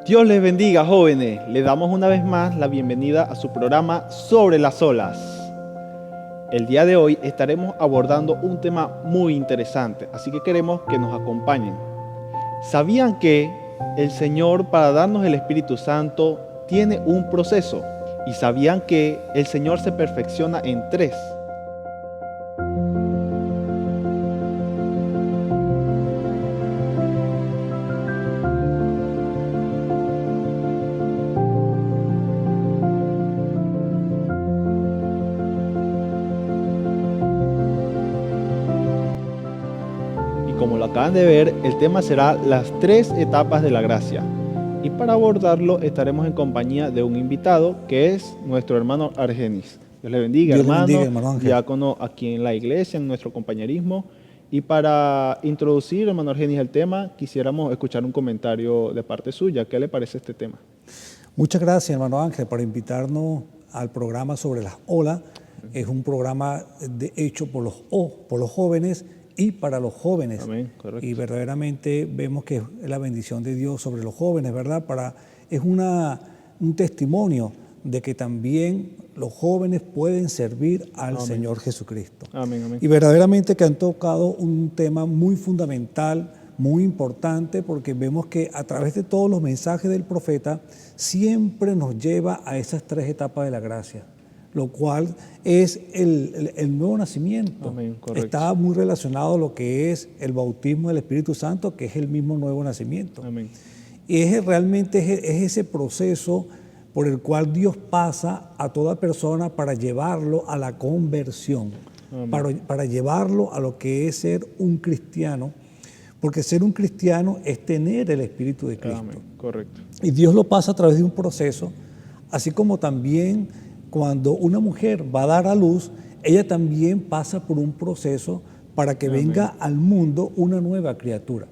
Dios les bendiga, jóvenes. Le damos una vez más la bienvenida a su programa Sobre las Olas. El día de hoy estaremos abordando un tema muy interesante, así que queremos que nos acompañen. ¿Sabían que el Señor, para darnos el Espíritu Santo, tiene un proceso? ¿Y sabían que el Señor se perfecciona en tres? Y como lo acaban de ver, el tema será las tres etapas de la gracia. Y para abordarlo estaremos en compañía de un invitado que es nuestro hermano Argenis. Dios le bendiga, Dios le bendiga, hermano, hermano Ángel. diácono aquí en la iglesia, en nuestro compañerismo. Y para introducir, hermano Argenis, el tema, quisiéramos escuchar un comentario de parte suya. ¿Qué le parece este tema? Muchas gracias, hermano Ángel, por invitarnos al programa sobre las olas. Es un programa hecho por los jóvenes y para los jóvenes. Amén, correcto. Y verdaderamente vemos que es la bendición de Dios sobre los jóvenes, ¿verdad? Es un testimonio de que también los jóvenes pueden servir al Amén. Señor Jesucristo. Amén, amén. Y verdaderamente que han tocado un tema muy fundamental, muy importante, porque vemos que a través de todos los mensajes del profeta siempre nos lleva a esas tres etapas de la gracia, lo cual es el nuevo nacimiento. Amén, correcto. Está muy relacionado a lo que es el bautismo del Espíritu Santo, que es el mismo nuevo nacimiento. Amén. Y realmente es ese proceso por el cual Dios pasa a toda persona para llevarlo a la conversión, para llevarlo a lo que es ser un cristiano, porque ser un cristiano es tener el Espíritu de Cristo. Amén, correcto. Y Dios lo pasa a través de un proceso, así como también cuando una mujer va a dar a luz, ella también pasa por un proceso para que venga al mundo una nueva criatura.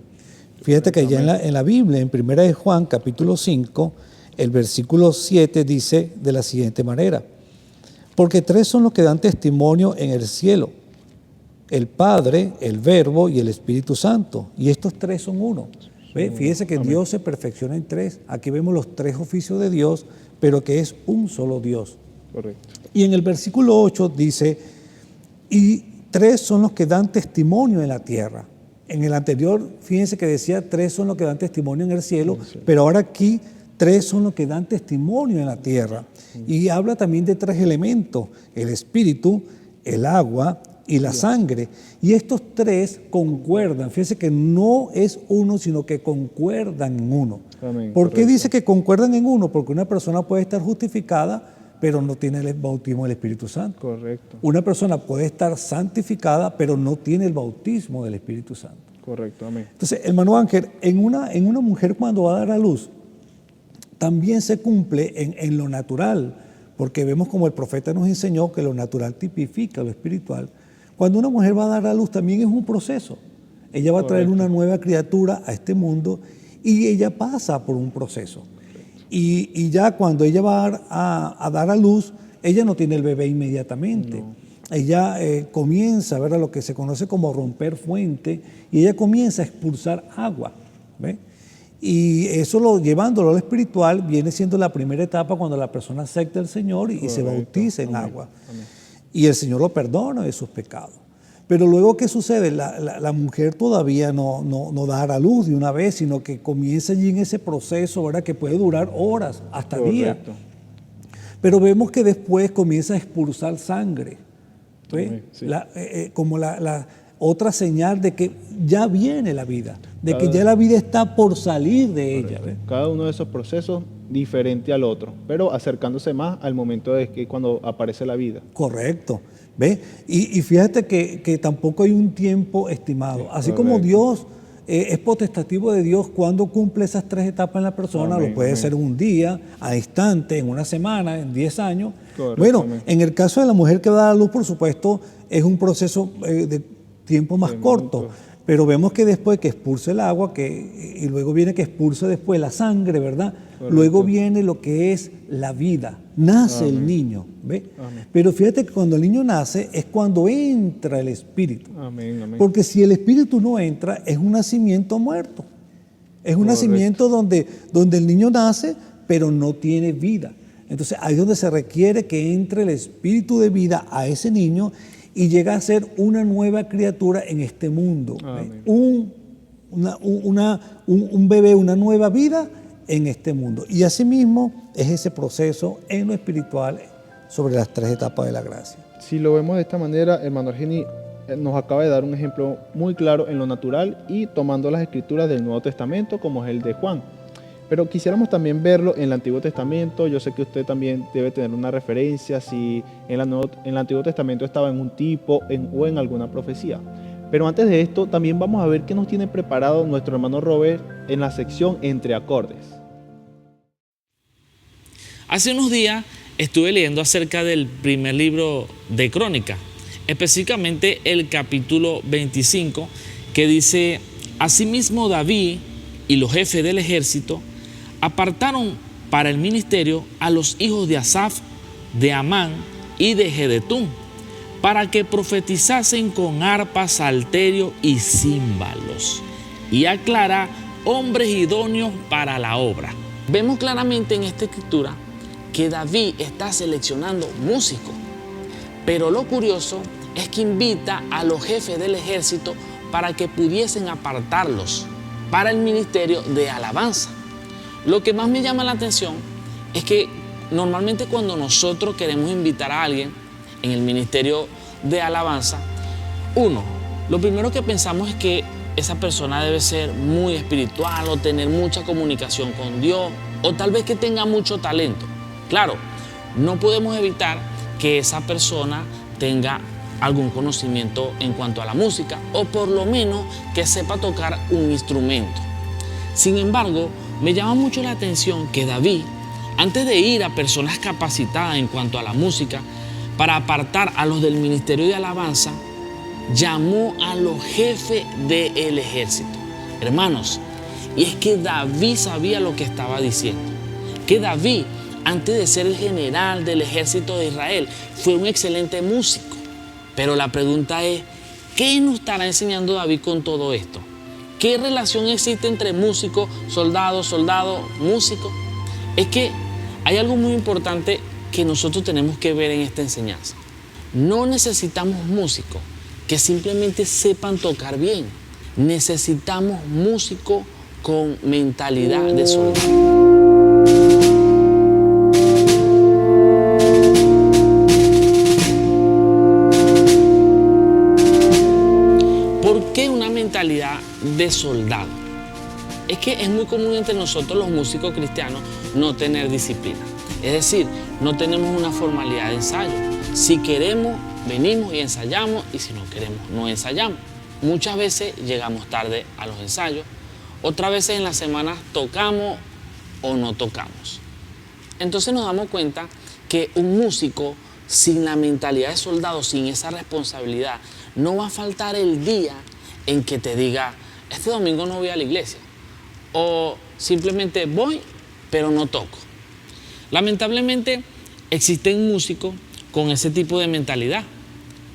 Fíjate que ya en la Biblia, en 1 de Juan, capítulo 5, el versículo 7 dice de la siguiente manera: porque tres son los que dan testimonio en el cielo, el Padre, el Verbo y el Espíritu Santo. Y estos tres son uno. ¿Ve? Fíjese que Dios se perfecciona en tres. Aquí vemos los tres oficios de Dios, pero que es un solo Dios. Correcto. Y en el versículo 8 dice, y tres son los que dan testimonio en la tierra. En el anterior, fíjense que decía, tres son los que dan testimonio en el cielo, pero ahora aquí, tres son los que dan testimonio en la tierra. Y habla también de tres elementos: el espíritu, el agua y la sangre. Y estos tres concuerdan. Fíjense que no es uno, sino que concuerdan en uno. Amén, ¿Por qué correcto. dice que concuerdan en uno? Porque una persona puede estar justificada, pero no tiene el bautismo del Espíritu Santo. Correcto. Una persona puede estar santificada, pero no tiene el bautismo del Espíritu Santo. Correcto, amén. Entonces, hermano Ángel, en una mujer cuando va a dar a luz, también se cumple en lo natural, porque vemos como el profeta nos enseñó que lo natural tipifica lo espiritual. Cuando una mujer va a dar a luz también es un proceso. Ella va a traer una nueva criatura a este mundo y ella pasa por un proceso. Y ya cuando ella va a dar a luz, ella no tiene el bebé inmediatamente. No. Ella comienza a ver a lo que se conoce como romper fuente y ella comienza a expulsar agua. ¿Ve? Y eso llevándolo al espiritual viene siendo la primera etapa cuando la persona acepta al Señor y se bautiza en agua. Amén. Y el Señor lo perdona de sus pecados. Pero luego, ¿qué sucede? La mujer todavía no da a luz de una vez, sino que comienza allí en ese proceso, ¿verdad?, que puede durar horas, hasta días. Pero vemos que después comienza a expulsar sangre. Sí. Como la otra señal de que ya viene la vida, de que ya la vida está por salir de ella. ¿Ves? Cada uno de esos procesos diferente al otro, pero acercándose más al momento de que cuando aparece la vida. Correcto. ¿Ve? Y fíjate que tampoco hay un tiempo estimado. Así como Dios es potestativo de Dios cuando cumple esas tres etapas en la persona, lo puede ser un día, a instante, en una semana, en 10 años. Bueno, en el caso de la mujer que va a dar a luz, por supuesto, es un proceso de tiempo más corto. Pero vemos que después que expulsa el agua, y luego viene que expulsa después la sangre, ¿verdad? Correcto. Luego viene lo que es la vida. Nace el niño, ¿ve? Pero fíjate que cuando el niño nace es cuando entra el espíritu. Amén. Porque si el espíritu no entra, es un nacimiento muerto. Es un nacimiento donde el niño nace, pero no tiene vida. Entonces ahí es donde se requiere que entre el espíritu de vida a ese niño y llega a ser una nueva criatura en este mundo. Un bebé, una nueva vida en este mundo. Y asimismo es ese proceso en lo espiritual sobre las 3 etapas de la gracia. Si lo vemos de esta manera, hermano Argeni nos acaba de dar un ejemplo muy claro en lo natural y tomando las escrituras del Nuevo Testamento, como es el de Juan. Pero quisiéramos también verlo en el Antiguo Testamento. Yo sé que usted también debe tener una referencia si en el Antiguo Testamento estaba en un tipo o en alguna profecía. Pero antes de esto, también vamos a ver qué nos tiene preparado nuestro hermano Robert en la sección Entre Acordes. Hace unos días estuve leyendo acerca del primer libro de Crónicas, específicamente el capítulo 25, que dice: asimismo David y los jefes del ejército apartaron para el ministerio a los hijos de Asaf, de Amán y de Jedetún, para que profetizasen con arpas, salterio y címbalos, y aclara hombres idóneos para la obra. Vemos claramente en esta escritura que David está seleccionando músicos, pero lo curioso es que invita a los jefes del ejército para que pudiesen apartarlos para el ministerio de alabanza. Lo que más me llama la atención es que normalmente cuando nosotros queremos invitar a alguien en el ministerio de alabanza, lo primero que pensamos es que esa persona debe ser muy espiritual o tener mucha comunicación con Dios, o tal vez que tenga mucho talento. Claro, no podemos evitar que esa persona tenga algún conocimiento en cuanto a la música, o por lo menos que sepa tocar un instrumento. Sin embargo, me llama mucho la atención que David, antes de ir a personas capacitadas en cuanto a la música, para apartar a los del ministerio de alabanza, llamó a los jefes del ejército. Hermanos, y es que David sabía lo que estaba diciendo. Que David, antes de ser el general del ejército de Israel, fue un excelente músico. Pero la pregunta es, ¿qué nos estará enseñando David con todo esto? ¿Qué relación existe entre músico, soldado, músico? Es que hay algo muy importante que nosotros tenemos que ver en esta enseñanza. No necesitamos músicos que simplemente sepan tocar bien. Necesitamos músicos con mentalidad de soldado. ¿Por qué una mentalidad de soldado? Es que es muy común entre nosotros los músicos cristianos no tener disciplina. Es decir, no tenemos una formalidad de ensayo. Si queremos, venimos y ensayamos, y si no queremos, no ensayamos. Muchas veces llegamos tarde a los ensayos, otras veces en la semana tocamos o no tocamos. Entonces nos damos cuenta que un músico sin la mentalidad de soldado, sin esa responsabilidad, no va a faltar el día en que te diga, este domingo no voy a la iglesia, o simplemente voy, pero no toco. Lamentablemente existen músicos con ese tipo de mentalidad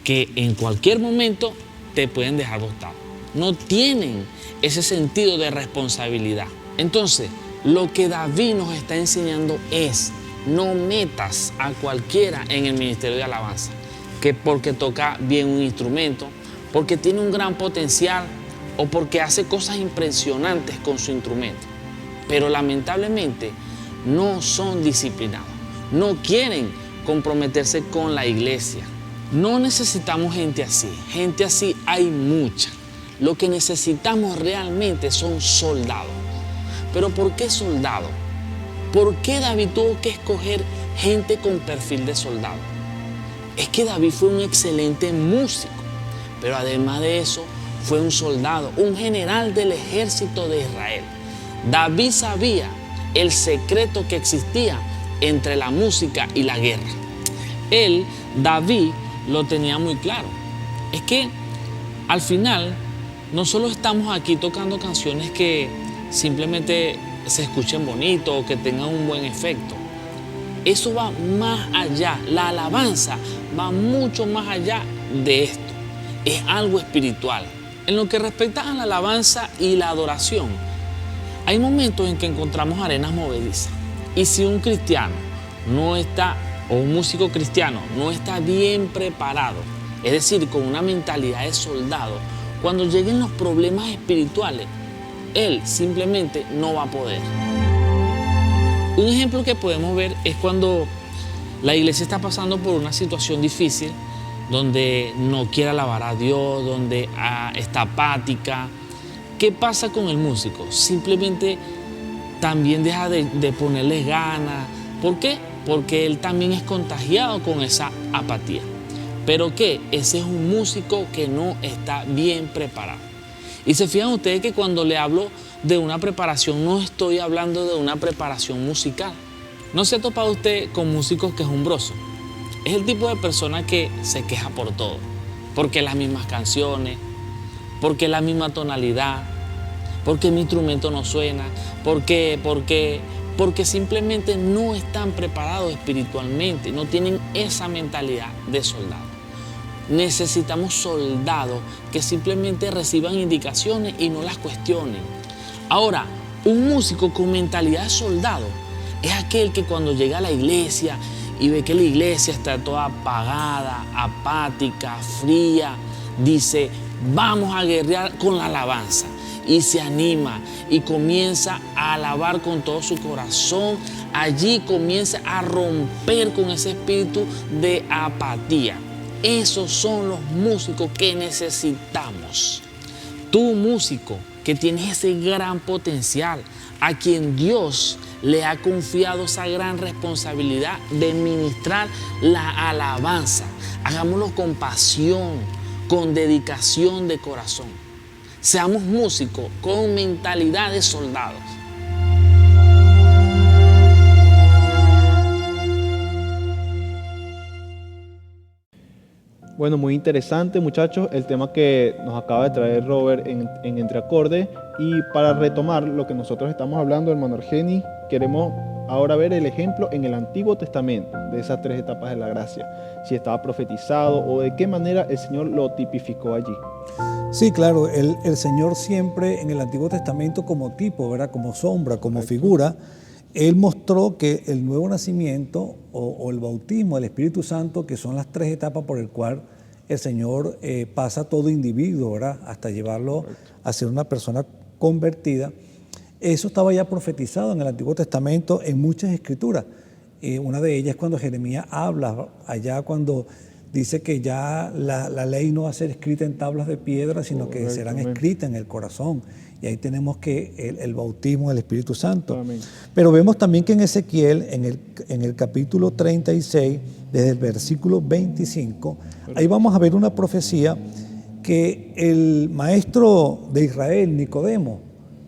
que en cualquier momento te pueden dejar botado. No tienen ese sentido de responsabilidad. Entonces, lo que David nos está enseñando es: no metas a cualquiera en el ministerio de alabanza, que porque toca bien un instrumento, porque tiene un gran potencial o porque hace cosas impresionantes con su instrumento. Pero lamentablemente no son disciplinados, no quieren comprometerse con la iglesia. No necesitamos gente así hay mucha. Lo que necesitamos realmente son soldados. ¿Pero por qué soldados? ¿Por qué David tuvo que escoger gente con perfil de soldado? Es que David fue un excelente músico, pero además de eso fue un soldado, un general del ejército de Israel. David sabía el secreto que existía entre la música y la guerra. David, lo tenía muy claro. Es que al final no solo estamos aquí tocando canciones que simplemente se escuchen bonito o que tengan un buen efecto. Eso va más allá. La alabanza va mucho más allá de esto. Es algo espiritual. En lo que respecta a la alabanza y la adoración, Hay momentos en que encontramos arenas movedizas. Y si un cristiano no está, o un músico cristiano no está bien preparado, es decir, con una mentalidad de soldado, cuando lleguen los problemas espirituales, él simplemente no va a poder. Un ejemplo que podemos ver es cuando la iglesia está pasando por una situación difícil, donde no quiere alabar a Dios, donde está apática. ¿Qué pasa con el músico? Simplemente también deja de ponerle ganas. ¿Por qué? Porque él también es contagiado con esa apatía. ¿Pero qué? Ese es un músico que no está bien preparado. Y se fijan ustedes que cuando le hablo de una preparación, no estoy hablando de una preparación musical. ¿No se ha topado usted con músicos quejumbrosos? Es el tipo de persona que se queja por todo. Porque las mismas canciones, porque la misma tonalidad, porque mi instrumento no suena, porque simplemente no están preparados espiritualmente, no tienen esa mentalidad de soldado. Necesitamos soldados que simplemente reciban indicaciones y no las cuestionen. Ahora, un músico con mentalidad de soldado es aquel que cuando llega a la iglesia y ve que la iglesia está toda apagada, apática, fría, dice, vamos a guerrear con la alabanza. Y se anima y comienza a alabar con todo su corazón. Allí comienza a romper con ese espíritu de apatía. Esos son los músicos que necesitamos. Tú, músico, que tienes ese gran potencial, a quien Dios le ha confiado esa gran responsabilidad de ministrar la alabanza. Hagámoslo con pasión, con dedicación de corazón. Seamos músicos con mentalidad de soldados. Bueno, muy interesante, muchachos, el tema que nos acaba de traer Robert en Entre Acordes. Y para retomar lo que nosotros estamos hablando, hermano Argeni, queremos ahora ver el ejemplo en el Antiguo Testamento de esas tres etapas de la gracia. Si estaba profetizado o de qué manera el Señor lo tipificó allí. Sí, claro, el Señor siempre en el Antiguo Testamento como tipo, ¿verdad? Como sombra, como figura, Él mostró que el nuevo nacimiento o el bautismo del Espíritu Santo, que son las tres etapas por el cual el Señor pasa a todo individuo, ¿verdad? Hasta llevarlo a ser una persona convertida. Eso estaba ya profetizado en el Antiguo Testamento en muchas escrituras. Una de ellas es cuando Jeremías habla, allá cuando dice que ya la ley no va a ser escrita en tablas de piedra, sino que serán escritas en el corazón. Y ahí tenemos que el bautismo del Espíritu Santo. Amén. Pero vemos también que en Ezequiel, en el capítulo 36, desde el versículo 25, ahí vamos a ver una profecía que el maestro de Israel, Nicodemo,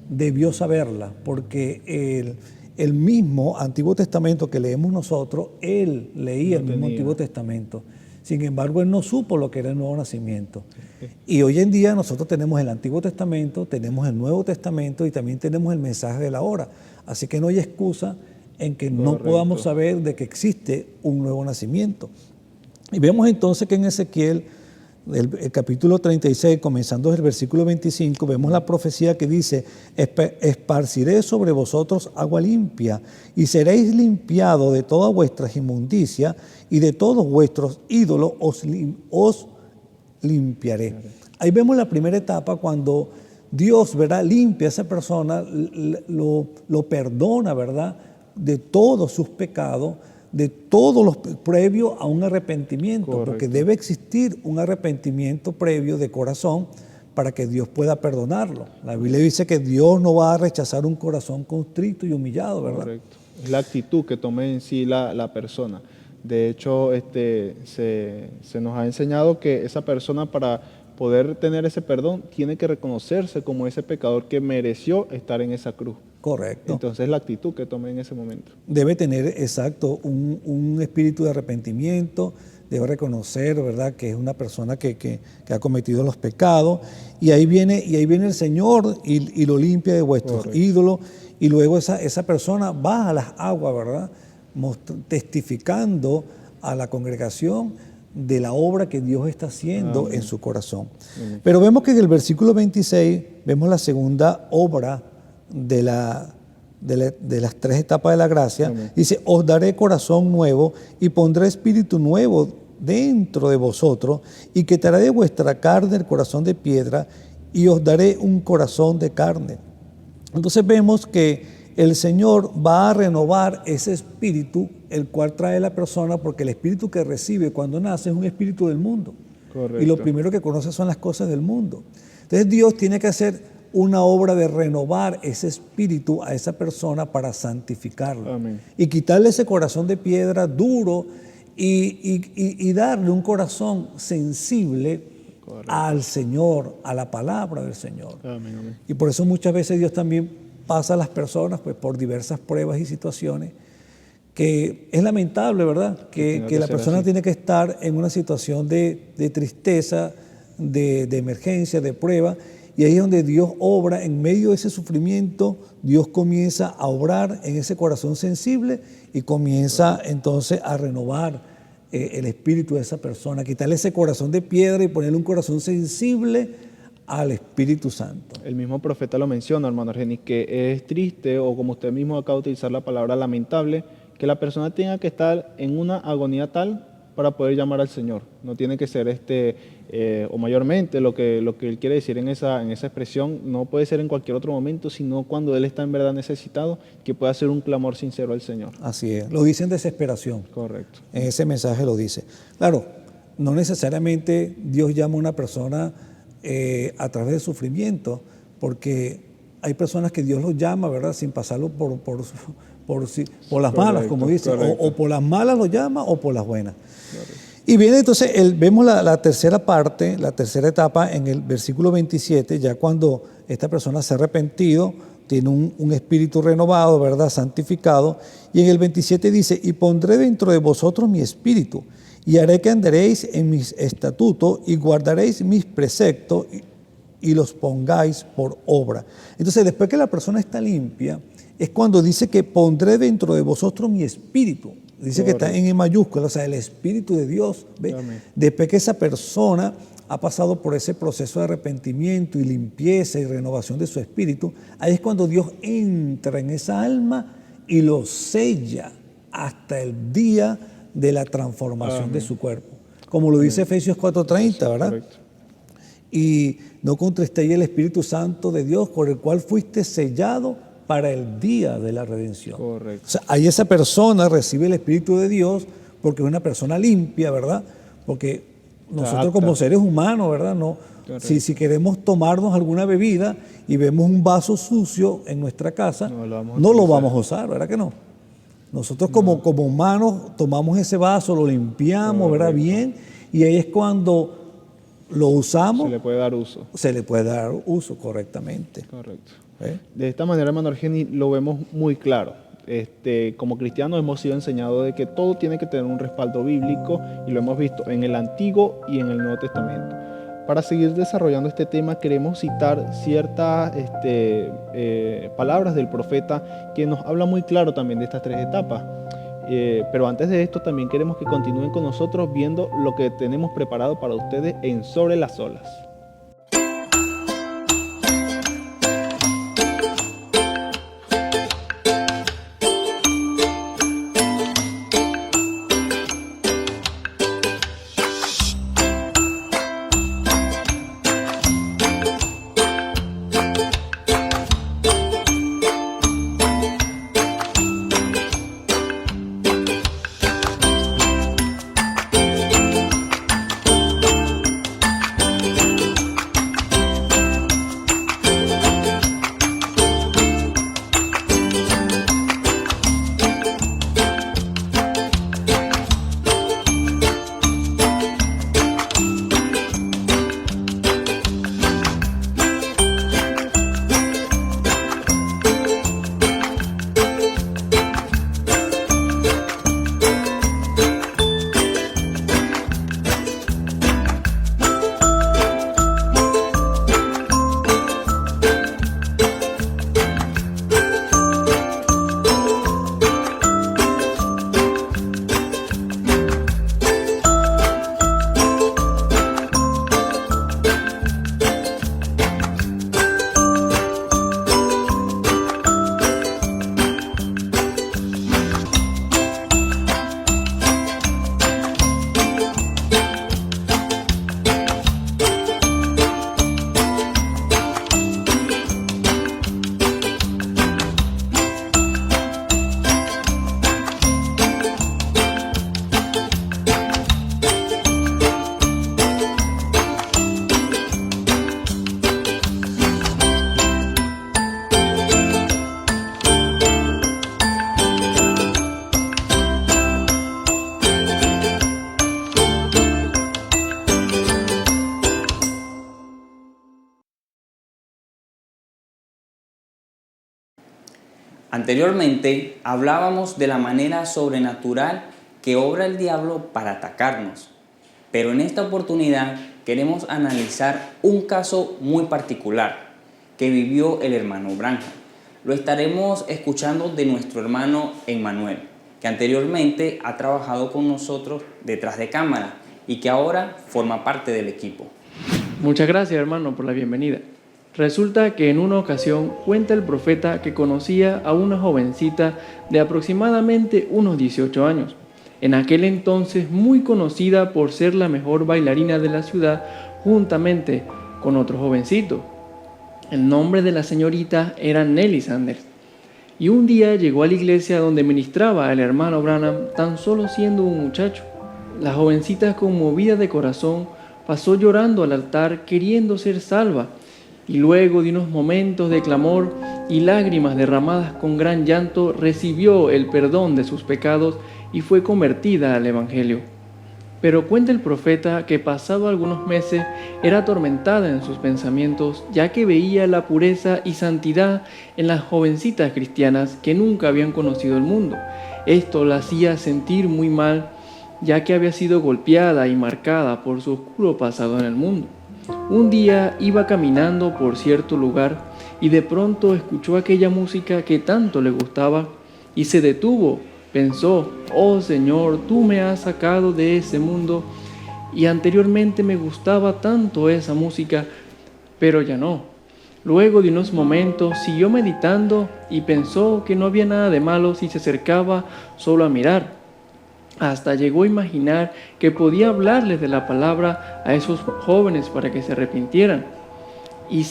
debió saberla, porque el mismo Antiguo Testamento que leemos nosotros, él leía el mismo Antiguo Testamento. Sin embargo, él no supo lo que era el nuevo nacimiento. Y hoy en día nosotros tenemos el Antiguo Testamento, tenemos el Nuevo Testamento y también tenemos el mensaje de la hora. Así que no hay excusa en que no podamos saber de que existe un nuevo nacimiento. Y vemos entonces que en Ezequiel, el capítulo 36, comenzando desde el versículo 25, vemos la profecía que dice: esparciré sobre vosotros agua limpia, y seréis limpiados de toda vuestra inmundicia, y de todos vuestros ídolos os limpiaré. Ahí vemos la primera etapa cuando Dios, ¿verdad?, limpia a esa persona, lo perdona, ¿verdad?, de todos sus pecados, de todos los previos a un arrepentimiento. Correcto. Porque debe existir un arrepentimiento previo de corazón para que Dios pueda perdonarlo. La Biblia dice que Dios no va a rechazar un corazón contrito y humillado, ¿verdad? Correcto. Es la actitud que tome en sí la persona. De hecho, se nos ha enseñado que esa persona, para poder tener ese perdón, tiene que reconocerse como ese pecador que mereció estar en esa cruz. Correcto. Entonces, la actitud que tome en ese momento. Debe tener, exacto, un espíritu de arrepentimiento, debe reconocer, ¿verdad?, que es una persona que ha cometido los pecados, y ahí viene el Señor y lo limpia de vuestros ídolos, y luego esa persona va a las aguas, ¿verdad?, testificando a la congregación de la obra que Dios está haciendo en su corazón. Pero vemos que en el versículo 26 vemos la segunda obra de las tres etapas de la gracia. Amén. Dice, os daré corazón nuevo y pondré espíritu nuevo dentro de vosotros y quitaré de vuestra carne el corazón de piedra y os daré un corazón de carne. Entonces vemos que el Señor va a renovar ese espíritu, el cual trae la persona, porque el espíritu que recibe cuando nace es un espíritu del mundo. Correcto. Y lo primero que conoce son las cosas del mundo. Entonces Dios tiene que hacer una obra de renovar ese espíritu a esa persona para santificarlo. Amén. Y quitarle ese corazón de piedra duro y darle un corazón sensible al Señor, a la palabra del Señor. Amén, amén. Y por eso muchas veces Dios también pasa a las personas pues, por diversas pruebas y situaciones que es lamentable, ¿verdad? Que la persona tiene que estar en una situación de tristeza, de emergencia, de prueba, y ahí es donde Dios obra, en medio de ese sufrimiento, Dios comienza a obrar en ese corazón sensible y comienza entonces a renovar el espíritu de esa persona, quitarle ese corazón de piedra y ponerle un corazón sensible al Espíritu Santo. El mismo profeta lo menciona, hermano Argenis, que es triste, o como usted mismo acaba de utilizar la palabra lamentable, que la persona tenga que estar en una agonía tal para poder llamar al Señor. No tiene que ser o mayormente lo que él quiere decir en esa expresión, no puede ser en cualquier otro momento, sino cuando él está en verdad necesitado, que pueda hacer un clamor sincero al Señor. Así es, lo dice en desesperación. Correcto. En ese mensaje lo dice. Claro, no necesariamente Dios llama a una persona a través del sufrimiento, porque hay personas que Dios los llama, ¿verdad? Sin pasarlo por las malas, como dice, o por las malas lo llama o por las buenas. Correcto. Y viene entonces, vemos la tercera parte, la tercera etapa en el versículo 27, ya cuando esta persona se ha arrepentido, tiene un espíritu renovado, ¿verdad? Santificado, y en el 27 dice, y pondré dentro de vosotros mi espíritu, y haré que andaréis en mis estatutos y guardaréis mis preceptos y los pongáis por obra. Entonces, después que la persona está limpia, es cuando dice que pondré dentro de vosotros mi espíritu. Dice que está en mayúscula, o sea, el espíritu de Dios. ¿Ve? Después que esa persona ha pasado por ese proceso de arrepentimiento y limpieza y renovación de su espíritu, ahí es cuando Dios entra en esa alma y lo sella hasta el día de la transformación de su cuerpo. Como lo dice Efesios 4:30, ¿verdad? Correcto. Y no contristéis el Espíritu Santo de Dios, por el cual fuiste sellado para el día de la redención. Correcto. O sea, ahí esa persona recibe el Espíritu de Dios porque es una persona limpia, ¿verdad? Porque nosotros como seres humanos, ¿verdad? No, si queremos tomarnos alguna bebida y vemos un vaso sucio en nuestra casa, no lo vamos a usar, ¿verdad que no? Nosotros como humanos tomamos ese vaso, lo limpiamos, ¿verdad? Bien, y ahí es cuando lo usamos. Se le puede dar uso. Se le puede dar uso correctamente. Correcto. De esta manera, hermano Argenis, lo vemos muy claro. Como cristianos hemos sido enseñados de que todo tiene que tener un respaldo bíblico y lo hemos visto en el Antiguo y en el Nuevo Testamento. Para seguir desarrollando este tema queremos citar ciertas palabras del profeta que nos habla muy claro también de estas tres etapas. Pero antes de esto también queremos que continúen con nosotros viendo lo que tenemos preparado para ustedes en Sobre las Olas. Anteriormente hablábamos de la manera sobrenatural que obra el diablo para atacarnos, pero en esta oportunidad queremos analizar un caso muy particular que vivió el hermano Branham. Lo estaremos escuchando de nuestro hermano Emmanuel, que anteriormente ha trabajado con nosotros detrás de cámara y que ahora forma parte del equipo. Muchas gracias, hermano, por la bienvenida. Resulta que en una ocasión cuenta el profeta que conocía a una jovencita de aproximadamente unos 18 años, en aquel entonces muy conocida por ser la mejor bailarina de la ciudad juntamente con otro jovencito. El nombre de la señorita era Nelly Sanders. Y un día llegó a la iglesia donde ministraba el hermano Branham tan solo siendo un muchacho. La jovencita, conmovida de corazón, pasó llorando al altar queriendo ser salva, y luego de unos momentos de clamor y lágrimas derramadas con gran llanto, recibió el perdón de sus pecados y fue convertida al Evangelio. Pero cuenta el profeta que pasado algunos meses era atormentada en sus pensamientos, ya que veía la pureza y santidad en las jovencitas cristianas que nunca habían conocido el mundo. Esto la hacía sentir muy mal, ya que había sido golpeada y marcada por su oscuro pasado en el mundo. Un día iba caminando por cierto lugar y de pronto escuchó aquella música que tanto le gustaba y se detuvo. Pensó: oh Señor, tú me has sacado de ese mundo y anteriormente me gustaba tanto esa música, pero ya no. Luego de unos momentos siguió meditando y pensó que no había nada de malo si se acercaba solo a mirar. Hasta llegó a imaginar que podía hablarles de la palabra a esos jóvenes para que se arrepintieran. Y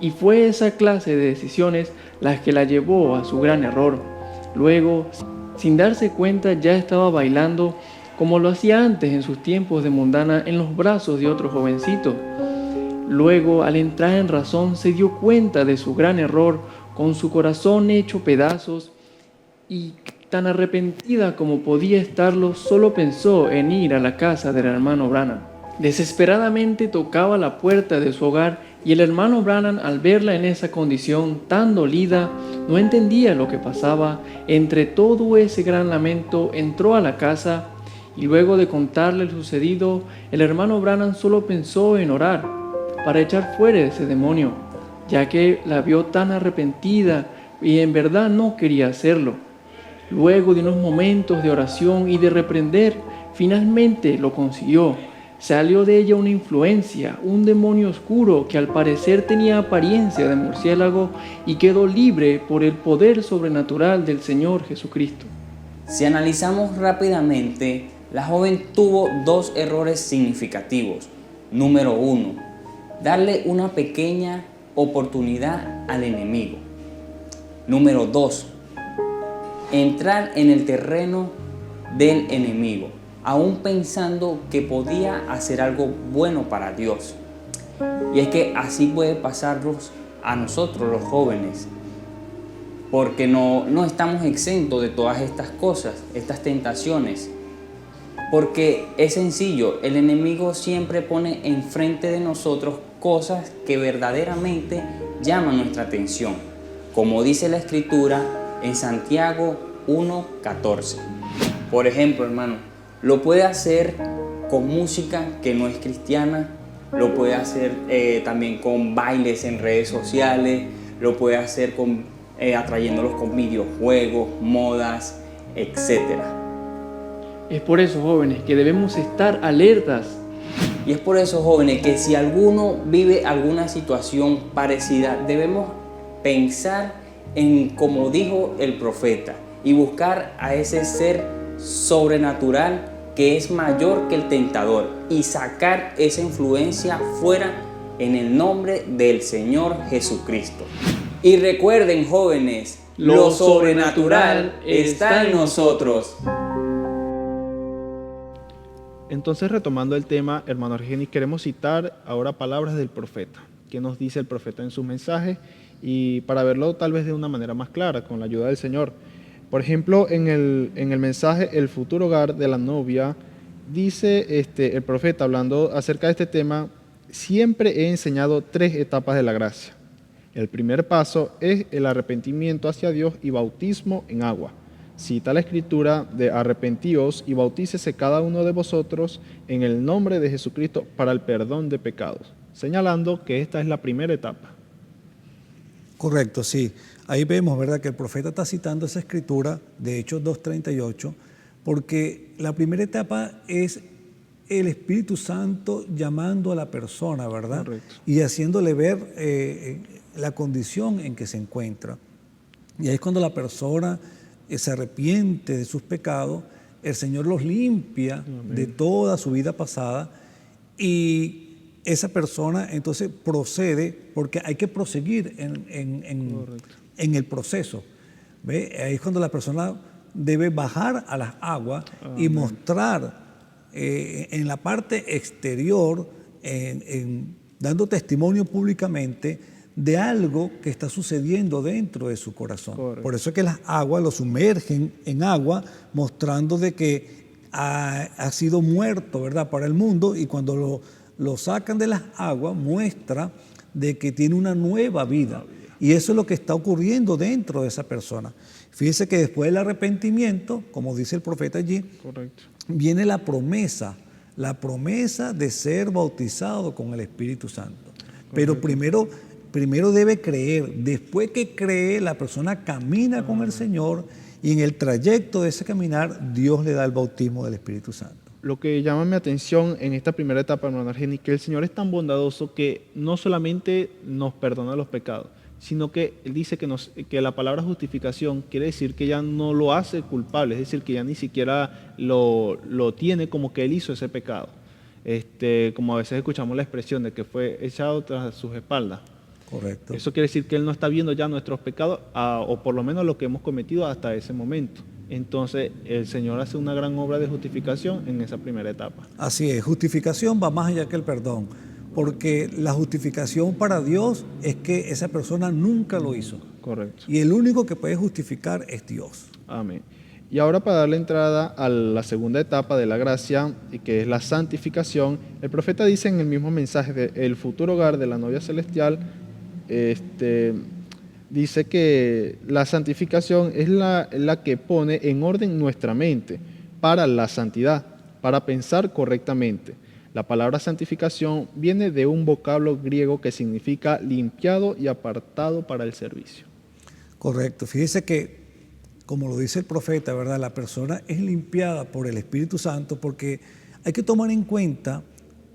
fue esa clase de decisiones las que la llevó a su gran error. Luego, sin darse cuenta, ya estaba bailando como lo hacía antes en sus tiempos de mundana en los brazos de otro jovencito. Luego, al entrar en razón, se dio cuenta de su gran error, con su corazón hecho pedazos y tan arrepentida como podía estarlo, solo pensó en ir a la casa del hermano Branham. Desesperadamente tocaba la puerta de su hogar y el hermano Branham, al verla en esa condición tan dolida, no entendía lo que pasaba. Entre todo ese gran lamento, entró a la casa y luego de contarle lo sucedido, el hermano Branham solo pensó en orar para echar fuera ese demonio, ya que la vio tan arrepentida y en verdad no quería hacerlo. Luego de unos momentos de oración y de reprender, finalmente lo consiguió. Salió de ella una influencia, un demonio oscuro que al parecer tenía apariencia de murciélago y quedó libre por el poder sobrenatural del Señor Jesucristo. Si analizamos rápidamente, la joven tuvo dos errores significativos. Número 1, darle una pequeña oportunidad al enemigo. Número 2, entrar en el terreno del enemigo, aún pensando que podía hacer algo bueno para Dios. Y es que así puede pasarnos a nosotros los jóvenes, porque no estamos exentos de todas estas cosas, estas tentaciones. Porque es sencillo, el enemigo siempre pone enfrente de nosotros cosas que verdaderamente llaman nuestra atención, como dice la Escritura en Santiago 1:14. Por ejemplo, hermano, lo puede hacer con música que no es cristiana, lo puede hacer también con bailes en redes sociales, lo puede hacer atrayéndolos con videojuegos, modas, etc. Es por eso, jóvenes, que debemos estar alertas. Y es por eso, jóvenes, que si alguno vive alguna situación parecida, debemos pensar en como dijo el profeta y buscar a ese ser sobrenatural que es mayor que el tentador y sacar esa influencia fuera en el nombre del Señor Jesucristo. Y recuerden, jóvenes, lo sobrenatural está en nosotros. Entonces, retomando el tema, hermano Argenis, queremos citar ahora palabras del profeta. ¿Qué nos dice el profeta en su mensaje? Y para verlo tal vez de una manera más clara, con la ayuda del Señor. Por ejemplo, en el mensaje El futuro hogar de la novia, dice el profeta, hablando acerca de este tema: siempre he enseñado 3 etapas de la gracia. El primer paso es el arrepentimiento hacia Dios y bautismo en agua. Cita la escritura de arrepentíos y bautícese cada uno de vosotros en el nombre de Jesucristo para el perdón de pecados, señalando que esta es la primera etapa. Correcto, sí. Ahí vemos, ¿verdad?, que el profeta está citando esa escritura de Hechos 2:38, porque la primera etapa es el Espíritu Santo llamando a la persona, ¿verdad? Correcto. Y haciéndole ver la condición en que se encuentra. Y ahí es cuando la persona se arrepiente de sus pecados, el Señor los limpia de toda su vida pasada y esa persona entonces procede, porque hay que proseguir en el proceso. ¿Ve? Ahí es cuando la persona debe bajar a las aguas y mostrar en la parte exterior, dando testimonio públicamente de algo que está sucediendo dentro de su corazón. Correcto. Por eso es que las aguas lo sumergen en agua, mostrando de que ha sido muerto, ¿verdad?, para el mundo, y cuando lo sacan de las aguas, muestra de que tiene una nueva vida. Y eso es lo que está ocurriendo dentro de esa persona. Fíjese que después del arrepentimiento, como dice el profeta allí, Correcto. viene la promesa de ser bautizado con el Espíritu Santo. Pero primero debe creer. Después que cree, la persona camina con el Señor y en el trayecto de ese caminar, Dios le da el bautismo del Espíritu Santo. Lo que llama mi atención en esta primera etapa, hermano Argenis, que el Señor es tan bondadoso que no solamente nos perdona los pecados, sino que Él dice que la palabra justificación quiere decir que ya no lo hace culpable, es decir, que ya ni siquiera lo tiene como que Él hizo ese pecado. Como a veces escuchamos la expresión de que fue echado tras sus espaldas. Correcto. Eso quiere decir que Él no está viendo ya nuestros pecados, o por lo menos lo que hemos cometido hasta ese momento. Entonces, el Señor hace una gran obra de justificación en esa primera etapa. Así es, justificación va más allá que el perdón, porque la justificación para Dios es que esa persona nunca lo hizo. Correcto. Y el único que puede justificar es Dios. Amén. Y ahora, para darle entrada a la segunda etapa de la gracia, que es la santificación, el profeta dice en el mismo mensaje del futuro hogar de la novia celestial, dice que la santificación es la que pone en orden nuestra mente para la santidad, para pensar correctamente. La palabra santificación viene de un vocablo griego que significa limpiado y apartado para el servicio. Correcto. Fíjese que, como lo dice el profeta, ¿verdad?, la persona es limpiada por el Espíritu Santo, porque hay que tomar en cuenta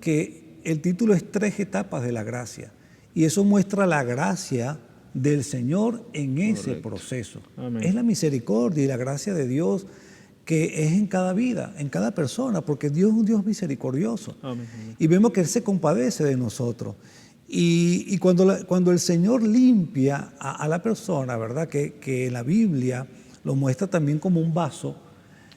que el título es 3 etapas de la gracia, y eso muestra la gracia del Señor en ese proceso. Amén. Es la misericordia y la gracia de Dios que es en cada vida, en cada persona, porque Dios es un Dios misericordioso. Amén. Y vemos que Él se compadece de nosotros. Y cuando el Señor limpia a la persona, ¿verdad?, que la Biblia lo muestra también como un vaso,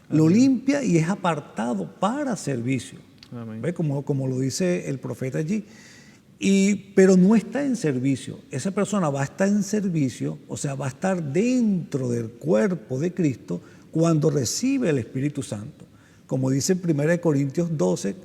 lo limpia y es apartado para servicio. Amén. ¿Ve? Como lo dice el profeta allí. Pero no está en servicio. Esa persona va a estar en servicio, o sea, va a estar dentro del cuerpo de Cristo cuando recibe el Espíritu Santo. Como dice en 1 Corintios 12,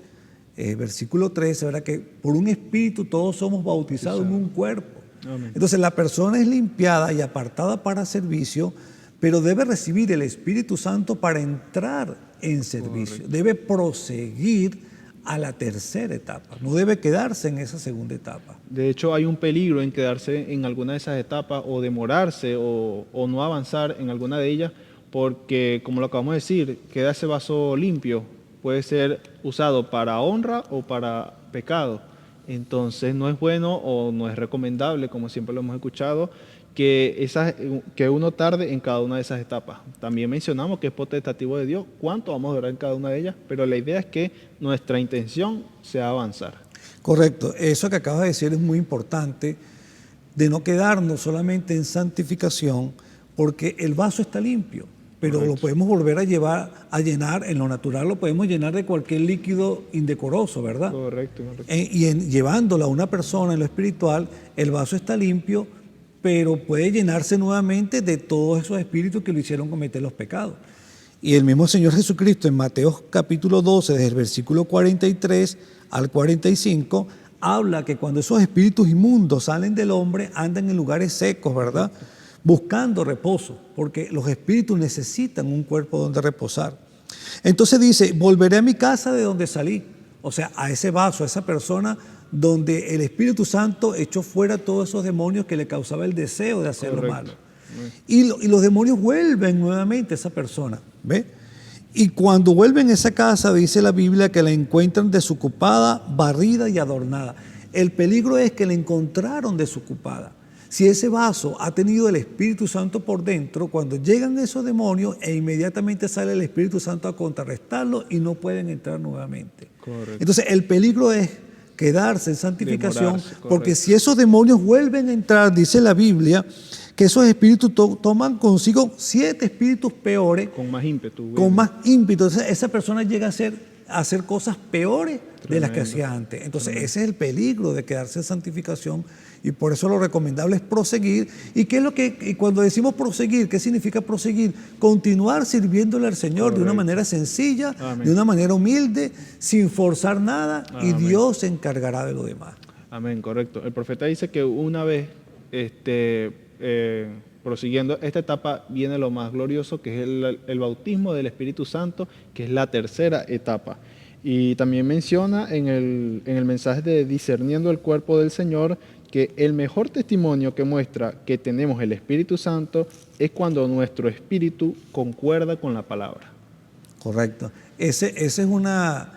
versículo 13, ¿verdad?, que por un espíritu todos somos bautizados en un cuerpo. Amén. Entonces la persona es limpiada y apartada para servicio, pero debe recibir el Espíritu Santo para entrar en servicio. Correcto. Debe proseguir a la tercera etapa, no debe quedarse en esa segunda etapa. De hecho, hay un peligro en quedarse en alguna de esas etapas o demorarse o no avanzar en alguna de ellas, porque, como lo acabamos de decir, queda ese vaso limpio, puede ser usado para honra o para pecado. Entonces no es bueno o no es recomendable, como siempre lo hemos escuchado, que uno tarde en cada una de esas etapas. También mencionamos que es potestativo de Dios cuánto vamos a durar en cada una de ellas, pero la idea es que nuestra intención sea avanzar. Correcto, eso que acabas de decir es muy importante, de no quedarnos solamente en santificación, porque el vaso está limpio, pero Correcto. lo podemos volver a llenar, en lo natural lo podemos llenar de cualquier líquido indecoroso, ¿verdad? Correcto. Llevándola a una persona en lo espiritual, el vaso está limpio, pero puede llenarse nuevamente de todos esos espíritus que lo hicieron cometer los pecados. Y el mismo Señor Jesucristo en Mateo capítulo 12, desde el versículo 43 al 45, habla que cuando esos espíritus inmundos salen del hombre, andan en lugares secos, ¿verdad? Buscando reposo, porque los espíritus necesitan un cuerpo donde reposar. Entonces dice, volveré a mi casa de donde salí, o sea, a ese vaso, a esa persona donde el Espíritu Santo echó fuera todos esos demonios que le causaba el deseo de hacer lo malo. Y los demonios vuelven nuevamente a esa persona, ¿ve? Y cuando vuelven a esa casa, dice la Biblia que la encuentran desocupada, barrida y adornada. El peligro es que la encontraron desocupada. Si ese vaso ha tenido el Espíritu Santo por dentro, cuando llegan esos demonios, inmediatamente sale el Espíritu Santo a contrarrestarlo y no pueden entrar nuevamente. Correcto. Entonces, el peligro es quedarse en santificación, Demorarse, porque correcto. si esos demonios vuelven a entrar, dice la Biblia, que esos espíritus toman consigo 7 espíritus peores, Con más ímpetu. con más ímpetu. Entonces, esa persona llega a hacer cosas peores de las que Tremendo. hacía antes. Entonces, ese es el peligro de quedarse en santificación, y por eso lo recomendable es proseguir. ¿Y qué es lo que, y cuando decimos proseguir, qué significa proseguir? Continuar sirviéndole al Señor de una Correcto. manera sencilla, Amén. de una manera humilde, sin forzar nada, y Amén. Dios se encargará de lo demás. Amén, correcto. El profeta dice que una vez prosiguiendo esta etapa viene lo más glorioso, que es el bautismo del Espíritu Santo, que es la tercera etapa. Y también menciona en el mensaje de Discerniendo el Cuerpo del Señor que el mejor testimonio que muestra que tenemos el Espíritu Santo es cuando nuestro espíritu concuerda con la palabra. Correcto. Esa es una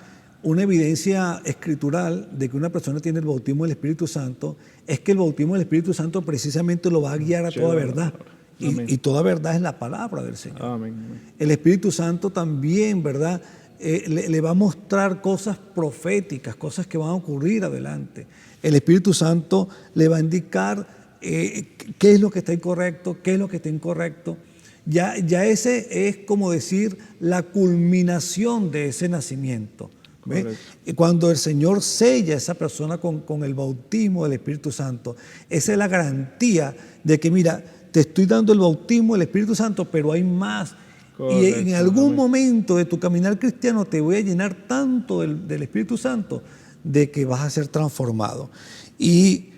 evidencia escritural de que una persona tiene el bautismo del Espíritu Santo, es que el bautismo del Espíritu Santo precisamente lo va a guiar a toda verdad. Amén. Y toda verdad es la palabra del Señor. Amén. El Espíritu Santo también, ¿verdad? Le va a mostrar cosas proféticas, cosas que van a ocurrir adelante. El Espíritu Santo le va a indicar qué es lo que está incorrecto, qué es lo que está incorrecto. Ya ese es como decir la culminación de ese nacimiento. ¿Ve? Y cuando el Señor sella a esa persona con el bautismo del Espíritu Santo, esa es la garantía de que, mira, te estoy dando el bautismo del Espíritu Santo, pero hay más. Y en Correcto, algún amén. momento de tu caminar cristiano te voy a llenar tanto del Espíritu Santo de que vas a ser transformado. Y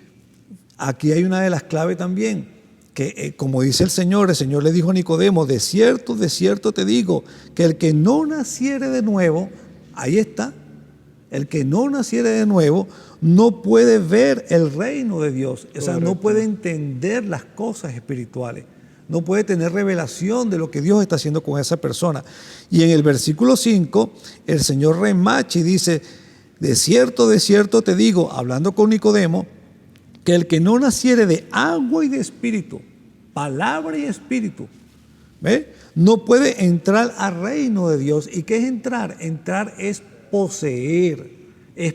aquí hay una de las claves también, que como dice el Señor le dijo a Nicodemo, de cierto te digo, que el que no naciere de nuevo, ahí está, el que no naciere de nuevo no puede ver el reino de Dios, o sea, no Correcto. puede entender las cosas espirituales. No puede tener revelación de lo que Dios está haciendo con esa persona. Y en el versículo 5, el Señor remacha y dice, de cierto te digo, hablando con Nicodemo, que el que no naciere de agua y de espíritu, palabra y espíritu, ¿ve? No puede entrar al reino de Dios. ¿Y qué es entrar? Entrar es poseer, es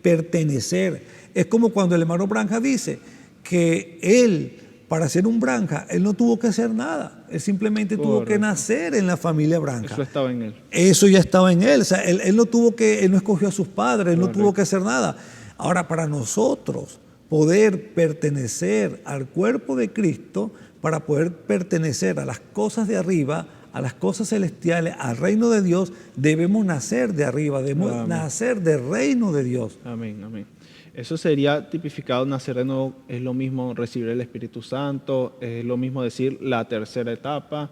pertenecer. Es como cuando el hermano Branja dice que él, para ser un Branja, él no tuvo que hacer nada. Él simplemente tuvo que Correcto. nacer en la familia Branja. Eso estaba en él. Eso ya estaba en él. O sea, él no escogió a sus padres, él no Correcto. tuvo que hacer nada. Ahora, para nosotros poder pertenecer al cuerpo de Cristo, para poder pertenecer a las cosas de arriba, a las cosas celestiales, al reino de Dios, debemos nacer de arriba, debemos Amén. nacer del reino de Dios. Amén, amén. Eso sería tipificado, nacer de nuevo, es lo mismo recibir el Espíritu Santo, es lo mismo decir la tercera etapa,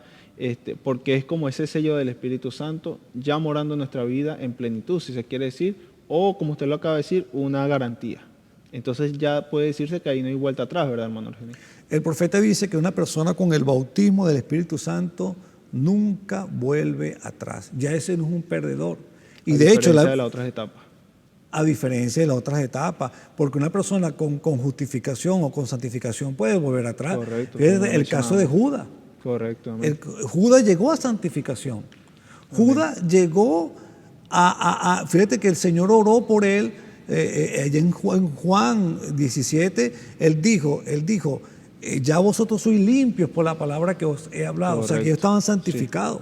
porque es como ese sello del Espíritu Santo ya morando en nuestra vida en plenitud, si se quiere decir, o como usted lo acaba de decir, una garantía. Entonces ya puede decirse que ahí no hay vuelta atrás, ¿verdad, hermano Argenis? El profeta dice que una persona con el bautismo del Espíritu Santo nunca vuelve atrás. Ya ese no es un perdedor. Y A de hecho, diferencia de las otras etapas. a diferencia de las otras etapas, porque una persona con justificación o con santificación puede volver atrás. Correcto, Es como el caso de Judas. Correcto, amén. Judas llegó a santificación. Judas llegó fíjate que el Señor oró por él, allá en Juan 17, él dijo, ya vosotros sois limpios por la palabra que os he hablado. O sea, que ellos estaban santificados.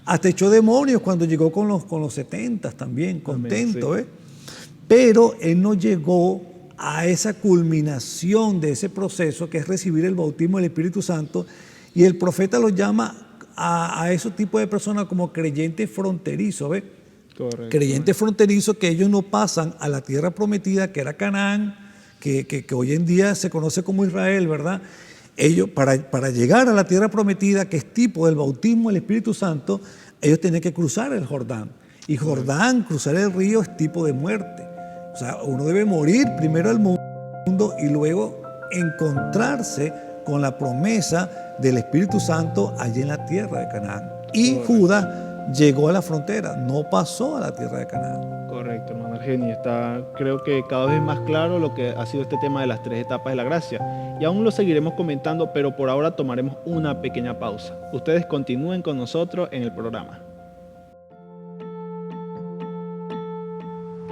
Hasta echó demonios cuando llegó con los 70 también, contento, sí. Pero él no llegó a esa culminación de ese proceso que es recibir el bautismo del Espíritu Santo, y el profeta lo llama a esos tipos de personas como creyentes fronterizos, ¿ves? Correcto. Creyentes fronterizos que ellos no pasan a la tierra prometida, que era Canaán, que hoy en día se conoce como Israel, ¿verdad? Ellos, para llegar a la tierra prometida, que es tipo del bautismo del Espíritu Santo, ellos tenían que cruzar el Jordán. Y Jordán, cruzar el río, es tipo de muerte. O sea, uno debe morir primero al mundo y luego encontrarse con la promesa del Espíritu Santo allí en la tierra de Canaán. Y Judas llegó a la frontera, no pasó a la tierra de Canaán. Correcto, hermano Argeni. Está, creo que cada vez más claro lo que ha sido este tema de las 3 etapas de la gracia. Y aún lo seguiremos comentando, pero por ahora tomaremos una pequeña pausa. Ustedes continúen con nosotros en el programa.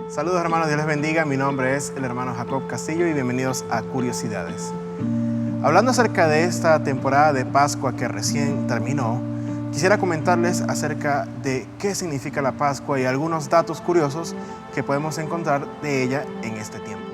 Saludos hermanos, Dios les bendiga. Mi nombre es el hermano Jacob Castillo y bienvenidos a Curiosidades. Hablando acerca de esta temporada de Pascua que recién terminó, quisiera comentarles acerca de qué significa la Pascua y algunos datos curiosos que podemos encontrar de ella en este tiempo.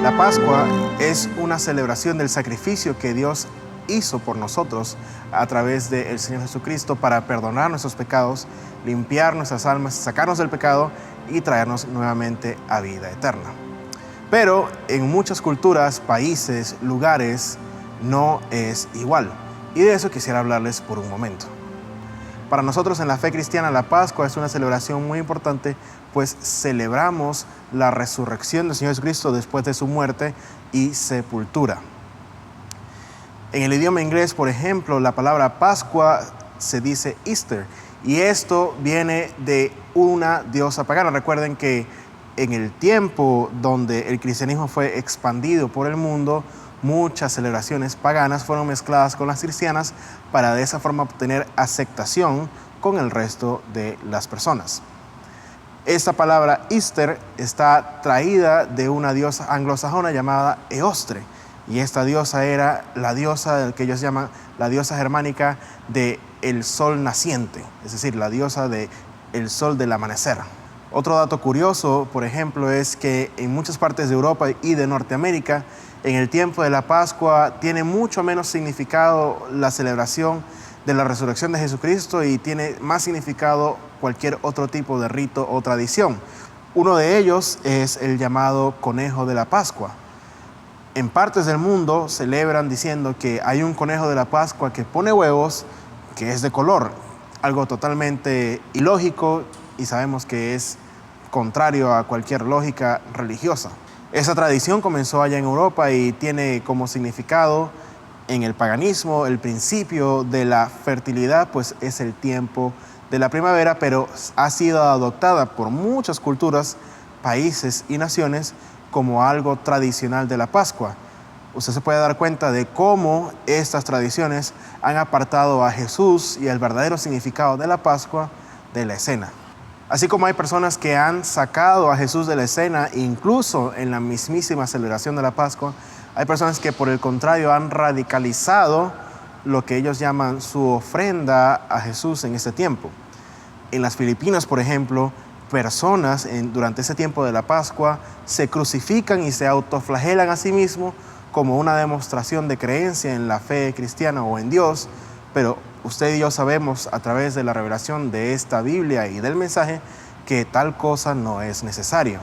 La Pascua es una celebración del sacrificio que Dios hizo por nosotros a través del Señor Jesucristo para perdonar nuestros pecados, limpiar nuestras almas, sacarnos del pecado y traernos nuevamente a vida eterna. Pero en muchas culturas, países, lugares, no es igual. Y de eso quisiera hablarles por un momento. Para nosotros en la fe cristiana, la Pascua es una celebración muy importante, pues celebramos la resurrección del Señor Jesucristo después de su muerte y sepultura. En el idioma inglés, por ejemplo, la palabra Pascua se dice Easter, y esto viene de una diosa pagana. Recuerden que en el tiempo donde el cristianismo fue expandido por el mundo, muchas celebraciones paganas fueron mezcladas con las cristianas para de esa forma obtener aceptación con el resto de las personas. Esta palabra Easter está traída de una diosa anglosajona llamada Eostre, y esta diosa era la diosa que ellos llaman la diosa germánica del sol naciente, es decir, la diosa del sol del amanecer. Otro dato curioso, por ejemplo, es que en muchas partes de Europa y de Norteamérica, en el tiempo de la Pascua tiene mucho menos significado la celebración de la resurrección de Jesucristo y tiene más significado cualquier otro tipo de rito o tradición. Uno de ellos es el llamado conejo de la Pascua. En partes del mundo celebran diciendo que hay un conejo de la Pascua que pone huevos, que es de color, algo totalmente ilógico y sabemos que es contrario a cualquier lógica religiosa. Esa tradición comenzó allá en Europa y tiene como significado en el paganismo el principio de la fertilidad, pues es el tiempo de la primavera, pero ha sido adoptada por muchas culturas, países y naciones como algo tradicional de la Pascua. Usted se puede dar cuenta de cómo estas tradiciones han apartado a Jesús y el verdadero significado de la Pascua de la escena. Así como hay personas que han sacado a Jesús de la escena, incluso en la mismísima celebración de la Pascua, hay personas que por el contrario han radicalizado lo que ellos llaman su ofrenda a Jesús en este tiempo. En las Filipinas, por ejemplo, personas durante ese tiempo de la Pascua se crucifican y se autoflagelan a sí mismos como una demostración de creencia en la fe cristiana o en Dios, pero usted y yo sabemos a través de la revelación de esta Biblia y del mensaje que tal cosa no es necesario.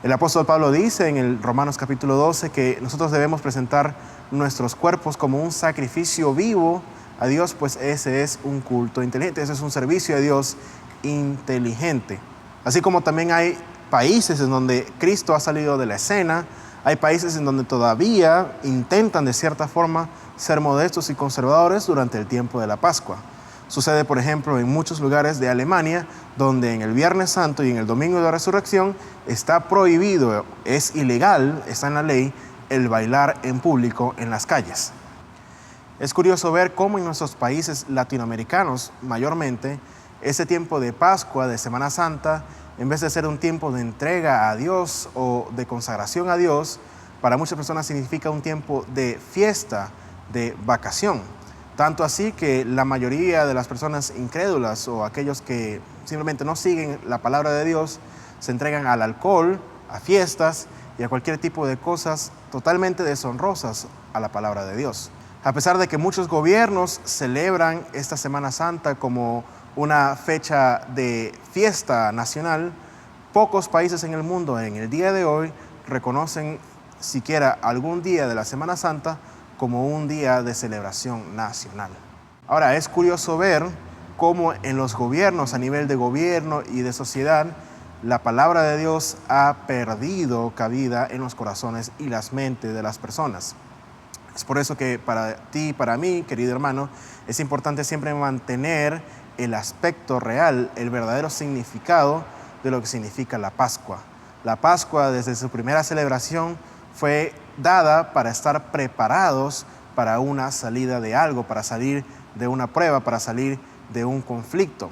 El apóstol Pablo dice en el Romanos capítulo 12 que nosotros debemos presentar nuestros cuerpos como un sacrificio vivo a Dios, pues ese es un culto inteligente, ese es un servicio a Dios inteligente. Así como también hay países en donde Cristo ha salido de la escena, hay países en donde todavía intentan de cierta forma ser modestos y conservadores durante el tiempo de la Pascua. Sucede, por ejemplo, en muchos lugares de Alemania, donde en el Viernes Santo y en el Domingo de Resurrección está prohibido, es ilegal, está en la ley, el bailar en público en las calles. Es curioso ver cómo en nuestros países latinoamericanos, mayormente, ese tiempo de Pascua, de Semana Santa, en vez de ser un tiempo de entrega a Dios o de consagración a Dios, para muchas personas significa un tiempo de fiesta, de vacación. Tanto así que la mayoría de las personas incrédulas o aquellos que simplemente no siguen la palabra de Dios se entregan al alcohol, a fiestas y a cualquier tipo de cosas totalmente deshonrosas a la palabra de Dios. A pesar de que muchos gobiernos celebran esta Semana Santa como una fecha de fiesta nacional, pocos países en el mundo en el día de hoy reconocen siquiera algún día de la Semana Santa como un día de celebración nacional. Ahora, es curioso ver cómo en los gobiernos, a nivel de gobierno y de sociedad, la palabra de Dios ha perdido cabida en los corazones y las mentes de las personas. Es por eso que para ti y para mí, querido hermano, es importante siempre mantener el aspecto real, el verdadero significado de lo que significa la Pascua. La Pascua, desde su primera celebración, fue dada para estar preparados para una salida de algo, para salir de una prueba, para salir de un conflicto.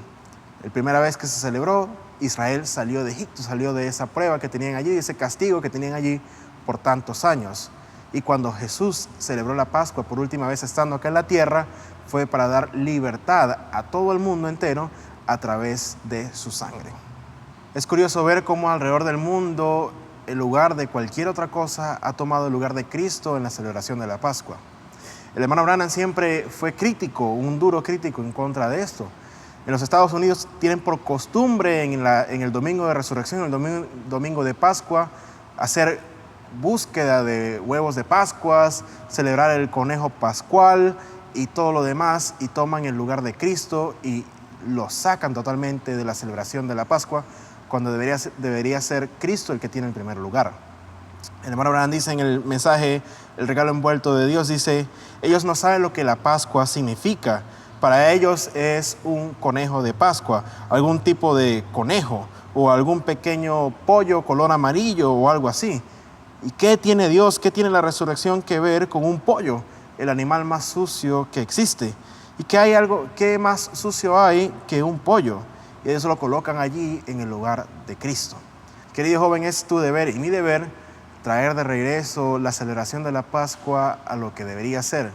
La primera vez que se celebró, Israel salió de Egipto, salió de esa prueba que tenían allí, de ese castigo que tenían allí por tantos años. Y cuando Jesús celebró la Pascua por última vez estando acá en la tierra, fue para dar libertad a todo el mundo entero a través de su sangre. Es curioso ver cómo alrededor del mundo el lugar de cualquier otra cosa ha tomado el lugar de Cristo en la celebración de la Pascua. El hermano Branham siempre fue crítico, un duro crítico en contra de esto. En los Estados Unidos tienen por costumbre en el domingo de resurrección, en el domingo de Pascua, hacer búsqueda de huevos de Pascuas, celebrar el conejo pascual y todo lo demás, y toman el lugar de Cristo y lo sacan totalmente de la celebración de la Pascua, cuando debería ser Cristo el que tiene el primer lugar. El hermano Branham dice en el mensaje El regalo envuelto de Dios, dice: ellos no saben lo que la Pascua significa. Para ellos es un conejo de Pascua, algún tipo de conejo o algún pequeño pollo color amarillo o algo así. ¿Y qué tiene Dios, qué tiene la resurrección que ver con un pollo, el animal más sucio que existe? ¿Y qué más sucio hay que un pollo? Y eso lo colocan allí en el lugar de Cristo. Querido joven, es tu deber y mi deber traer de regreso la celebración de la Pascua a lo que debería ser.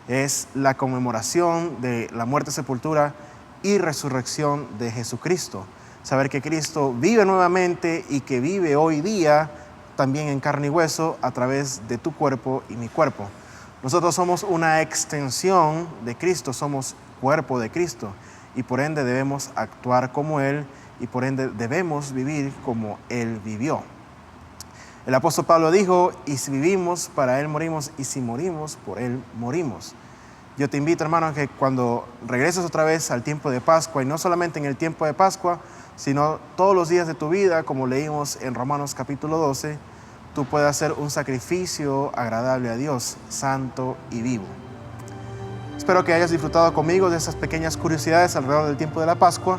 Es la conmemoración de la muerte, sepultura y resurrección de Jesucristo. Saber que Cristo vive nuevamente y que vive hoy día también en carne y hueso a través de tu cuerpo y mi cuerpo. Nosotros somos una extensión de Cristo, somos cuerpo de Cristo y por ende debemos actuar como Él y por ende debemos vivir como Él vivió. El apóstol Pablo dijo: y si vivimos, para Él morimos, y si morimos, por Él morimos. Yo te invito, hermano, a que cuando regreses otra vez al tiempo de Pascua, y no solamente en el tiempo de Pascua, sino todos los días de tu vida, como leímos en Romanos capítulo 12, tú puedas hacer un sacrificio agradable a Dios, santo y vivo. Espero que hayas disfrutado conmigo de esas pequeñas curiosidades alrededor del tiempo de la Pascua.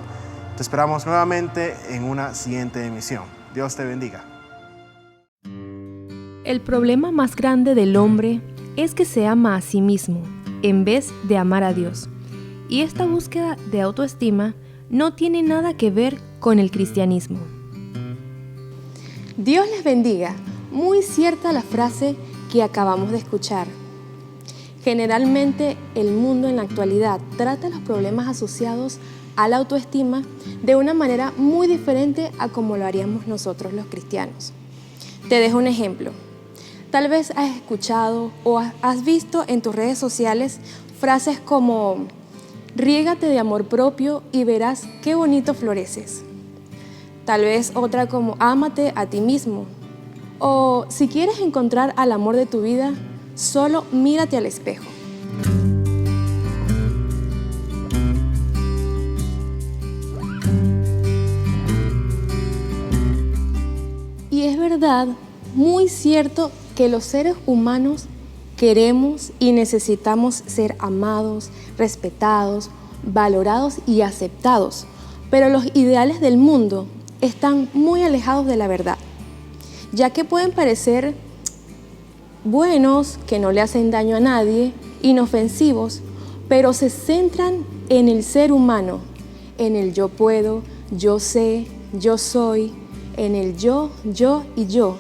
Te esperamos nuevamente en una siguiente emisión. Dios te bendiga. El problema más grande del hombre es que se ama a sí mismo en vez de amar a Dios. Y esta búsqueda de autoestima no tiene nada que ver con el cristianismo. Dios les bendiga. Muy cierta la frase que acabamos de escuchar. Generalmente el mundo en la actualidad trata los problemas asociados a la autoestima de una manera muy diferente a como lo haríamos nosotros los cristianos. Te dejo un ejemplo. Tal vez has escuchado o has visto en tus redes sociales frases como: riégate de amor propio y verás qué bonito floreces. Tal vez otra como: ámate a ti mismo. O si quieres encontrar al amor de tu vida, solo mírate al espejo. Y es verdad, muy cierto, que los seres humanos queremos y necesitamos ser amados, respetados, valorados y aceptados, pero los ideales del mundo están muy alejados de la verdad, ya que pueden parecer buenos, que no le hacen daño a nadie, inofensivos, pero se centran en el ser humano, en el yo puedo, yo sé, yo soy, en el yo y yo.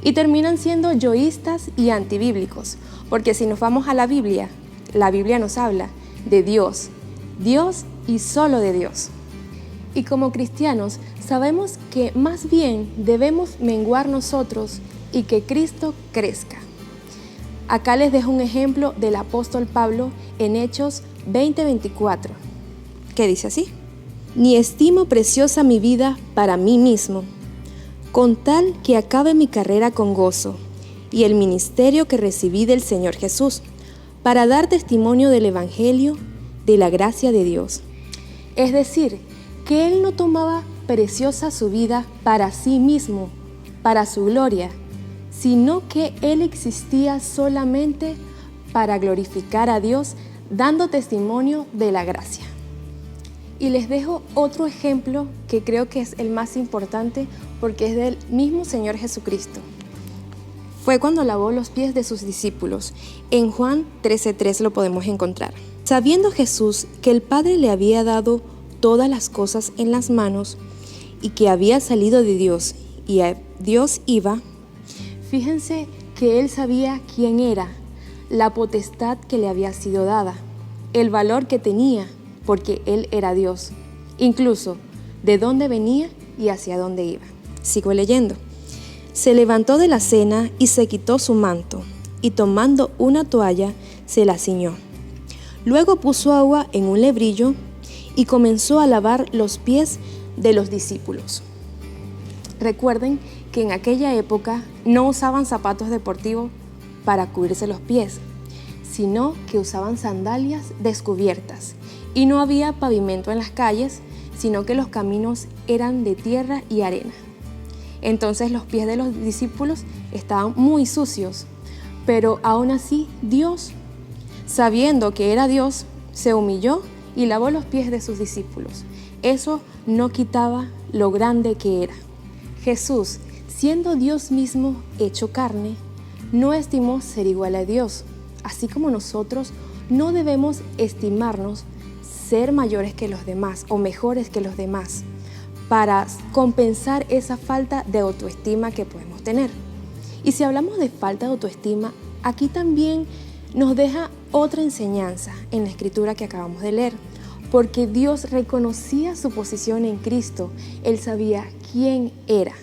Y terminan siendo yoístas y antibíblicos, porque si nos vamos a la Biblia nos habla de Dios y solo de Dios. Y como cristianos sabemos que más bien debemos menguar nosotros y que Cristo crezca. Acá les dejo un ejemplo del apóstol Pablo en Hechos 20:24, que dice así: ni estimo preciosa mi vida para mí mismo, con tal que acabe mi carrera con gozo y el ministerio que recibí del Señor Jesús, para dar testimonio del Evangelio de la gracia de Dios. Es decir, que Él no tomaba preciosa su vida para sí mismo, para su gloria, sino que Él existía solamente para glorificar a Dios, dando testimonio de la gracia. Y les dejo otro ejemplo que creo que es el más importante porque es del mismo Señor Jesucristo. Fue cuando lavó los pies de sus discípulos. En Juan 13:3 lo podemos encontrar. Sabiendo Jesús que el Padre le había dado todas las cosas en las manos y que había salido de Dios y a Dios iba, fíjense que Él sabía quién era, la potestad que le había sido dada, el valor que tenía, porque Él era Dios, incluso de dónde venía y hacia dónde iba. Sigo leyendo. Se levantó de la cena y se quitó su manto, y tomando una toalla se la ciñó. Luego puso agua en un lebrillo y comenzó a lavar los pies de los discípulos. Recuerden que en aquella época no usaban zapatos deportivos para cubrirse los pies, sino que usaban sandalias descubiertas. Y no había pavimento en las calles, sino que los caminos eran de tierra y arena. Entonces los pies de los discípulos estaban muy sucios, pero aún así Dios, sabiendo que era Dios, se humilló y lavó los pies de sus discípulos. Eso no quitaba lo grande que era. Jesús, siendo Dios mismo hecho carne, no estimó ser igual a Dios. Así como nosotros no debemos estimarnos ser mayores que los demás o mejores que los demás para compensar esa falta de autoestima que podemos tener. Y si hablamos de falta de autoestima, aquí también nos deja otra enseñanza en la escritura que acabamos de leer, porque Dios reconocía su posición en Cristo, Él sabía quién era.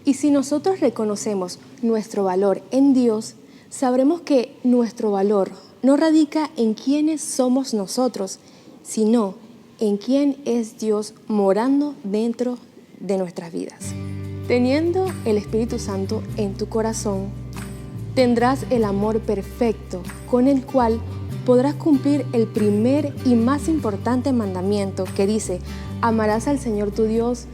Y si nosotros reconocemos nuestro valor en Dios, sabremos que nuestro valor no radica en quiénes somos nosotros, sino en quién es Dios morando dentro de nuestras vidas. Teniendo el Espíritu Santo en tu corazón, tendrás el amor perfecto con el cual podrás cumplir el primer y más importante mandamiento que dice: amarás al Señor tu Dios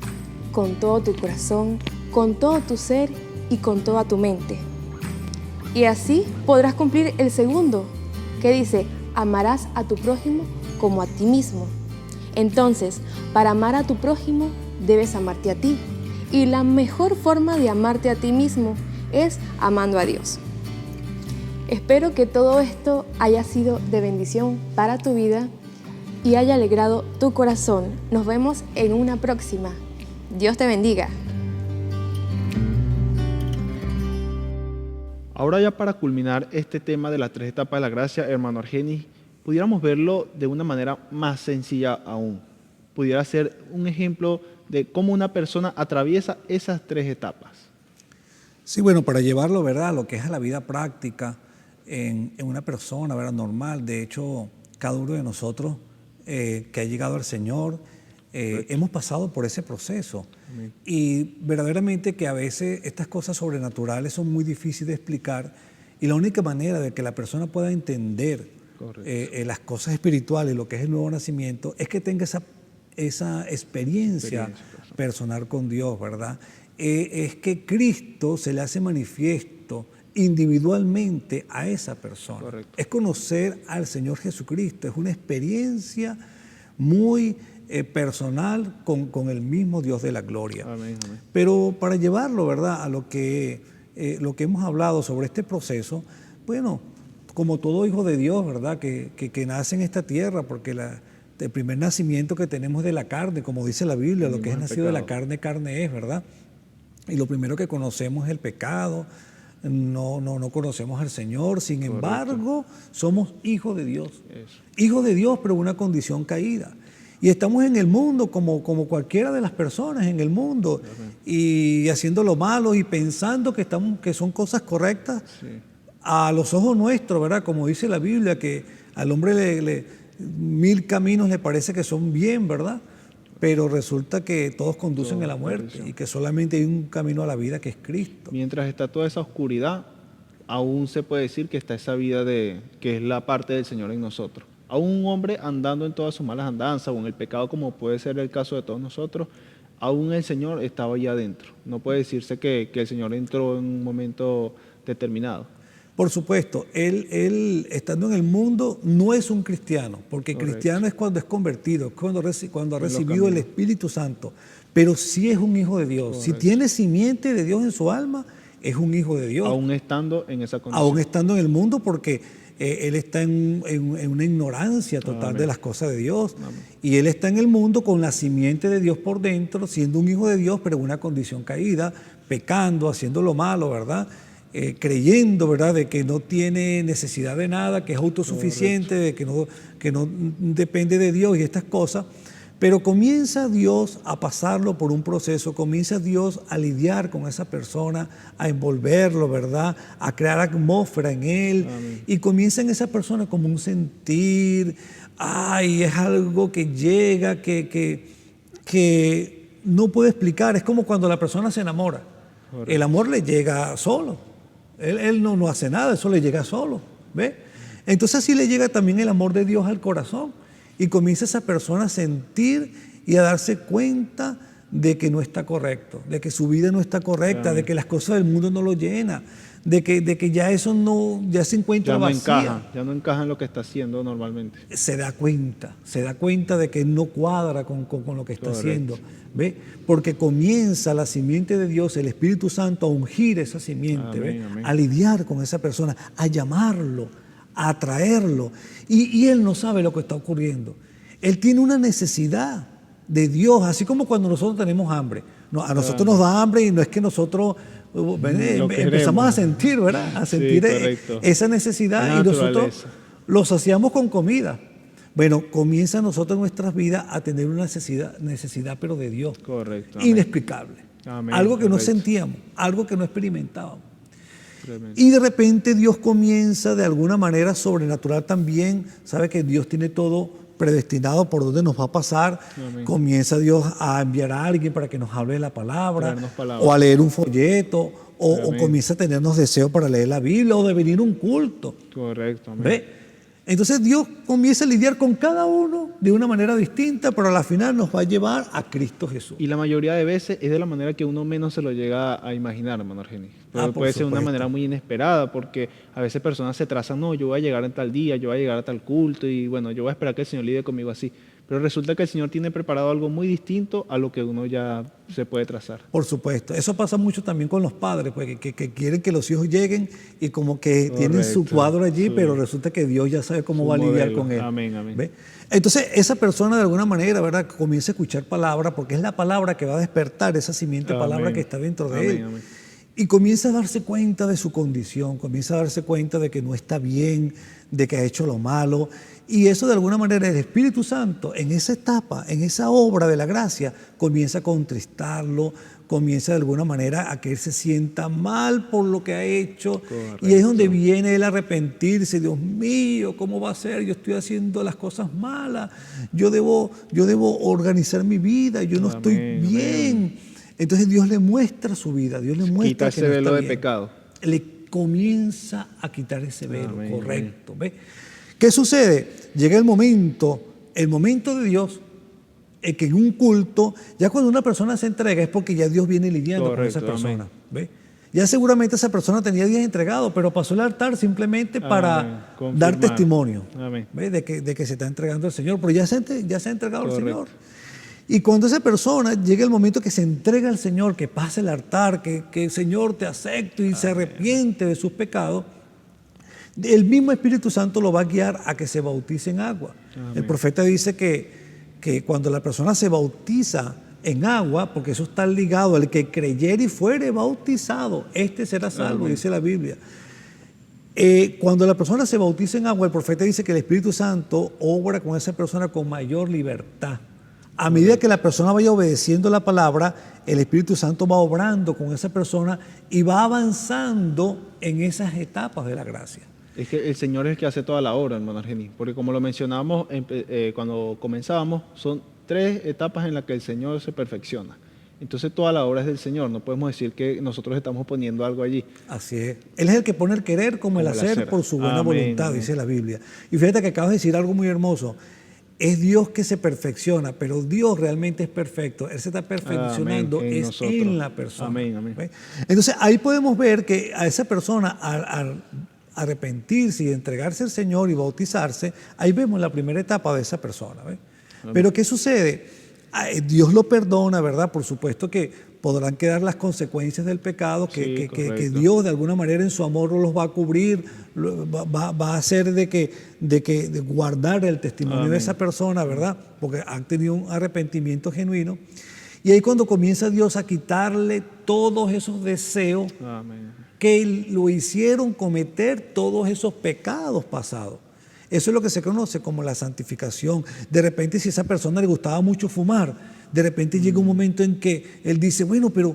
con todo tu corazón, con todo tu ser y con toda tu mente. Y así podrás cumplir el segundo, que dice: amarás a tu prójimo como a ti mismo. Entonces, para amar a tu prójimo, debes amarte a ti. Y la mejor forma de amarte a ti mismo es amando a Dios. Espero que todo esto haya sido de bendición para tu vida y haya alegrado tu corazón. Nos vemos en una próxima. Dios te bendiga. Ahora ya para culminar este tema de las 3 etapas de la gracia, hermano Argenis, pudiéramos verlo de una manera más sencilla aún. Pudiera ser un ejemplo de cómo una persona atraviesa esas 3 etapas. Sí, bueno, para llevarlo, ¿verdad?, lo que es a la vida práctica en una persona, ¿verdad?, normal. De hecho, cada uno de nosotros que ha llegado al Señor, hemos pasado por ese proceso. Amén. Y verdaderamente que a veces estas cosas sobrenaturales son muy difíciles de explicar y la única manera de que la persona pueda entender las cosas espirituales, lo que es el nuevo nacimiento, es que tenga esa experiencia personal con Dios, ¿verdad? Es que Cristo se le hace manifiesto individualmente a esa persona. Correcto. Es conocer al Señor Jesucristo, es una experiencia muy personal con el mismo Dios de la gloria. Amén, amén. Pero para llevarlo, ¿verdad?, a lo que hemos hablado sobre este proceso, bueno, como todo hijo de Dios, ¿verdad?, que nace en esta tierra, porque el primer nacimiento que tenemos de la carne, como dice la Biblia, lo que es nacido de la carne, carne es, ¿verdad? Y lo primero que conocemos es el pecado, no conocemos al Señor, sin embargo, somos hijos de Dios. Eso. Hijos de Dios, pero una condición caída. Y estamos en el mundo como cualquiera de las personas en el mundo, y haciendo lo malo y pensando que son cosas correctas. Sí. A los ojos nuestros, ¿verdad? Como dice la Biblia, que al hombre 1000 caminos le parece que son bien, ¿verdad? pero resulta que todos conducen a la Todos muerte perdición. y que solamente hay un camino a la vida que es Cristo. Mientras está toda esa oscuridad, aún se puede decir que está esa vida que es la parte del Señor en nosotros. Aún un hombre andando en todas sus malas andanzas o en el pecado, como puede ser el caso de todos nosotros, aún el Señor estaba allá adentro. No puede decirse que el Señor entró en un momento determinado. Por supuesto, él estando en el mundo no es un cristiano, porque Correcto. cristiano es cuando es convertido, es cuando ha En los recibido el caminos. Espíritu Santo, pero sí es un hijo de Dios. Si Correcto. tiene simiente de Dios en su alma, es un hijo de Dios. Aún estando en esa condición. Aún estando en el mundo, porque él está en una ignorancia total Amén. de las cosas de Dios. Amén. Y él está en el mundo con la simiente de Dios por dentro, siendo un hijo de Dios, pero en una condición caída, pecando, haciendo lo malo, ¿verdad? Creyendo, ¿verdad?, de que no tiene necesidad de nada, que es autosuficiente, de que no depende de Dios y estas cosas. Pero comienza Dios a pasarlo por un proceso, comienza Dios a lidiar con esa persona, a envolverlo, ¿verdad?, a crear atmósfera en él. Amén. Y comienza en esa persona como un sentir, ay, es algo que llega, que no puede explicar. Es como cuando la persona se enamora. Correcto. El amor le llega solo. Él no hace nada, eso le llega solo. ¿Ve? Entonces así le llega también el amor de Dios al corazón. Y comienza esa persona a sentir y a darse cuenta de que no está correcto, de que su vida no está correcta, de que las cosas del mundo no lo llenan, de que ya eso no, ya se encuentra Ya no vacía. ya no encaja en lo que está haciendo normalmente. Se da cuenta de que no cuadra con lo que está Correcto. haciendo. ¿Ve? Porque comienza la simiente de Dios, el Espíritu Santo, a ungir esa simiente, ¿ve? Amén, amén. A lidiar con esa persona, a llamarlo, a atraerlo. Y él no sabe lo que está ocurriendo. Él tiene una necesidad de Dios, así como cuando nosotros tenemos hambre. No, a nosotros nos da hambre y no es que nosotros empezamos queremos. a sentir, ¿verdad? A Sí, sentir correcto. esa necesidad Es y nosotros naturaleza. lo saciamos con comida. Bueno, comienza nosotros en nuestras vidas a tener una necesidad pero de Dios. Correcto. Amén. Inexplicable. Amén, Algo que no correcto. sentíamos, algo que no experimentábamos. Tremendo. Y de repente Dios comienza de alguna manera sobrenatural también. Sabe que Dios tiene todo predestinado por donde nos va a pasar. Amén. Comienza Dios a enviar a alguien para que nos hable de la palabra, Traernos palabra. o a leer un folleto, o Amén. comienza a tenernos deseo para leer la Biblia o de venir a un culto. Correcto. Amén. ¿Ve? Entonces Dios comienza a lidiar con cada uno de una manera distinta, pero a la final nos va a llevar a Cristo Jesús. Y la mayoría de veces es de la manera que uno menos se lo llega a imaginar, hermano Argenis. Pero por puede ser de una supuesto. manera muy inesperada, porque a veces personas se trazan, no, yo voy a llegar en tal día, yo voy a llegar a tal culto, y bueno, yo voy a esperar que el Señor lidie conmigo así. Pero resulta que el Señor tiene preparado algo muy distinto a lo que uno ya se puede trazar. Por supuesto. Eso pasa mucho también con los padres, pues, que quieren que los hijos lleguen y como que tienen su Correcto. cuadro allí, Sí. pero resulta que Dios ya sabe cómo Su va a lidiar modelo. con él. Amén, amén. ¿Ve? Entonces, esa persona de alguna manera, ¿verdad?, comienza a escuchar palabra, porque es la palabra que va a despertar esa simiente Amén. palabra que está dentro de Amén, él. amén. Y comienza a darse cuenta de su condición, comienza a darse cuenta de que no está bien, de que ha hecho lo malo. Y eso de alguna manera el Espíritu Santo en esa etapa, en esa obra de la gracia, comienza a contristarlo, comienza de alguna manera a que él se sienta mal por lo que ha hecho. Correcto. Y es donde viene él a arrepentirse. Dios mío, ¿cómo va a ser? Yo estoy haciendo las cosas malas. Yo debo organizar mi vida. Yo no estoy Amén, bien. Entonces Dios le muestra su vida. Dios le muestra Quita que ese no velo está de bien. pecado. Le comienza a quitar ese velo, Amén, correcto. ¿Ve? ¿Qué sucede? Llega el momento de Dios, que en un culto, ya cuando una persona se entrega es porque ya Dios viene lidiando con esa Correcto, persona. amén. ¿Ve? Ya seguramente esa persona tenía días entregado, pero pasó al altar simplemente Amén. para Confirmar. dar testimonio. Amén. ¿Ve? De que se está entregando al Señor, pero ya se ha entregado al Correcto. Señor. Y cuando esa persona llega el momento que se entrega al Señor, que pasa el altar, que el Señor te acepta y se arrepiente de sus pecados, el mismo Espíritu Santo lo va a guiar a que se bautice en agua. Amén. El profeta dice que cuando la persona se bautiza en agua, porque eso está ligado al que creyere y fuere bautizado, este será salvo, Amén. dice la Biblia. Cuando la persona se bautiza en agua, el profeta dice que el Espíritu Santo obra con esa persona con mayor libertad. A medida que la persona vaya obedeciendo la palabra, el Espíritu Santo va obrando con esa persona y va avanzando en esas etapas de la gracia. Es que el Señor es el que hace toda la obra, hermano Argenis. Porque como lo mencionábamos cuando comenzábamos, son tres etapas en las que el Señor se perfecciona. Entonces toda la obra es del Señor, no podemos decir que nosotros estamos poniendo algo allí. Así es. Él es el que pone el querer como el hacer por su buena voluntad, dice la Biblia. Y fíjate que acabas de decir algo muy hermoso. Es Dios que se perfecciona, pero Dios realmente es perfecto. Él se está perfeccionando en la persona. Amén, amén. ¿Ve? Entonces ahí podemos ver que a esa persona al arrepentirse y entregarse al Señor y bautizarse, ahí vemos la primera etapa de esa persona. ¿Ve? Pero ¿qué sucede? Dios lo perdona, ¿verdad? Por supuesto que podrán quedar las consecuencias del pecado, que Dios de alguna manera en su amor los va a cubrir, va a hacer de guardar el testimonio de esa persona, ¿verdad? Porque han tenido un arrepentimiento genuino. Y ahí cuando comienza Dios a quitarle todos esos deseos que lo hicieron cometer todos esos pecados pasados. Eso es lo que se conoce como la santificación. De repente, si a esa persona le gustaba mucho fumar, de repente llega un momento en que él dice, bueno, pero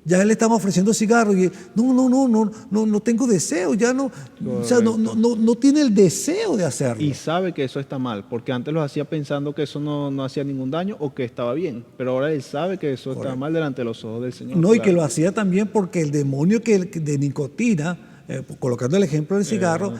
ya le estamos ofreciendo cigarros y él, no tengo deseo, ya no, o sea, no tiene el deseo de hacerlo. Y sabe que eso está mal, porque antes lo hacía pensando que eso no hacía ningún daño o que estaba bien, pero ahora él sabe que eso está mal delante de los ojos del Señor. No, y que lo hacía también porque el demonio de nicotina, colocando el ejemplo del cigarro,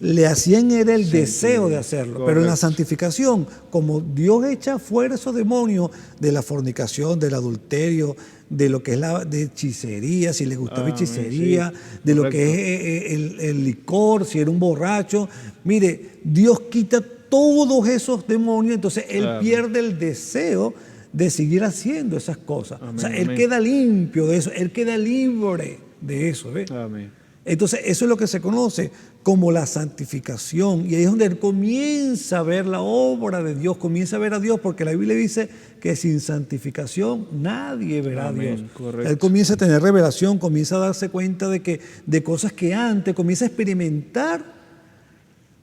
le hacían era el deseo de hacerlo. Correcto. Pero en la santificación, como Dios echa fuera esos demonios de la fornicación, del adulterio, de lo que es de hechicería, si les gustaba hechicería, de lo que es el licor, si era un borracho. Mire, Dios quita todos esos demonios, entonces él pierde el deseo de seguir haciendo esas cosas. O sea, él queda limpio de eso, él queda libre de eso. ¿Ve? Amén. Entonces, eso es lo que se conoce como la santificación. Y ahí es donde él comienza a ver la obra de Dios, comienza a ver a Dios, porque la Biblia dice que sin santificación nadie verá a Dios. Correcto. Él comienza a tener revelación, comienza a darse cuenta de cosas que antes, comienza a experimentar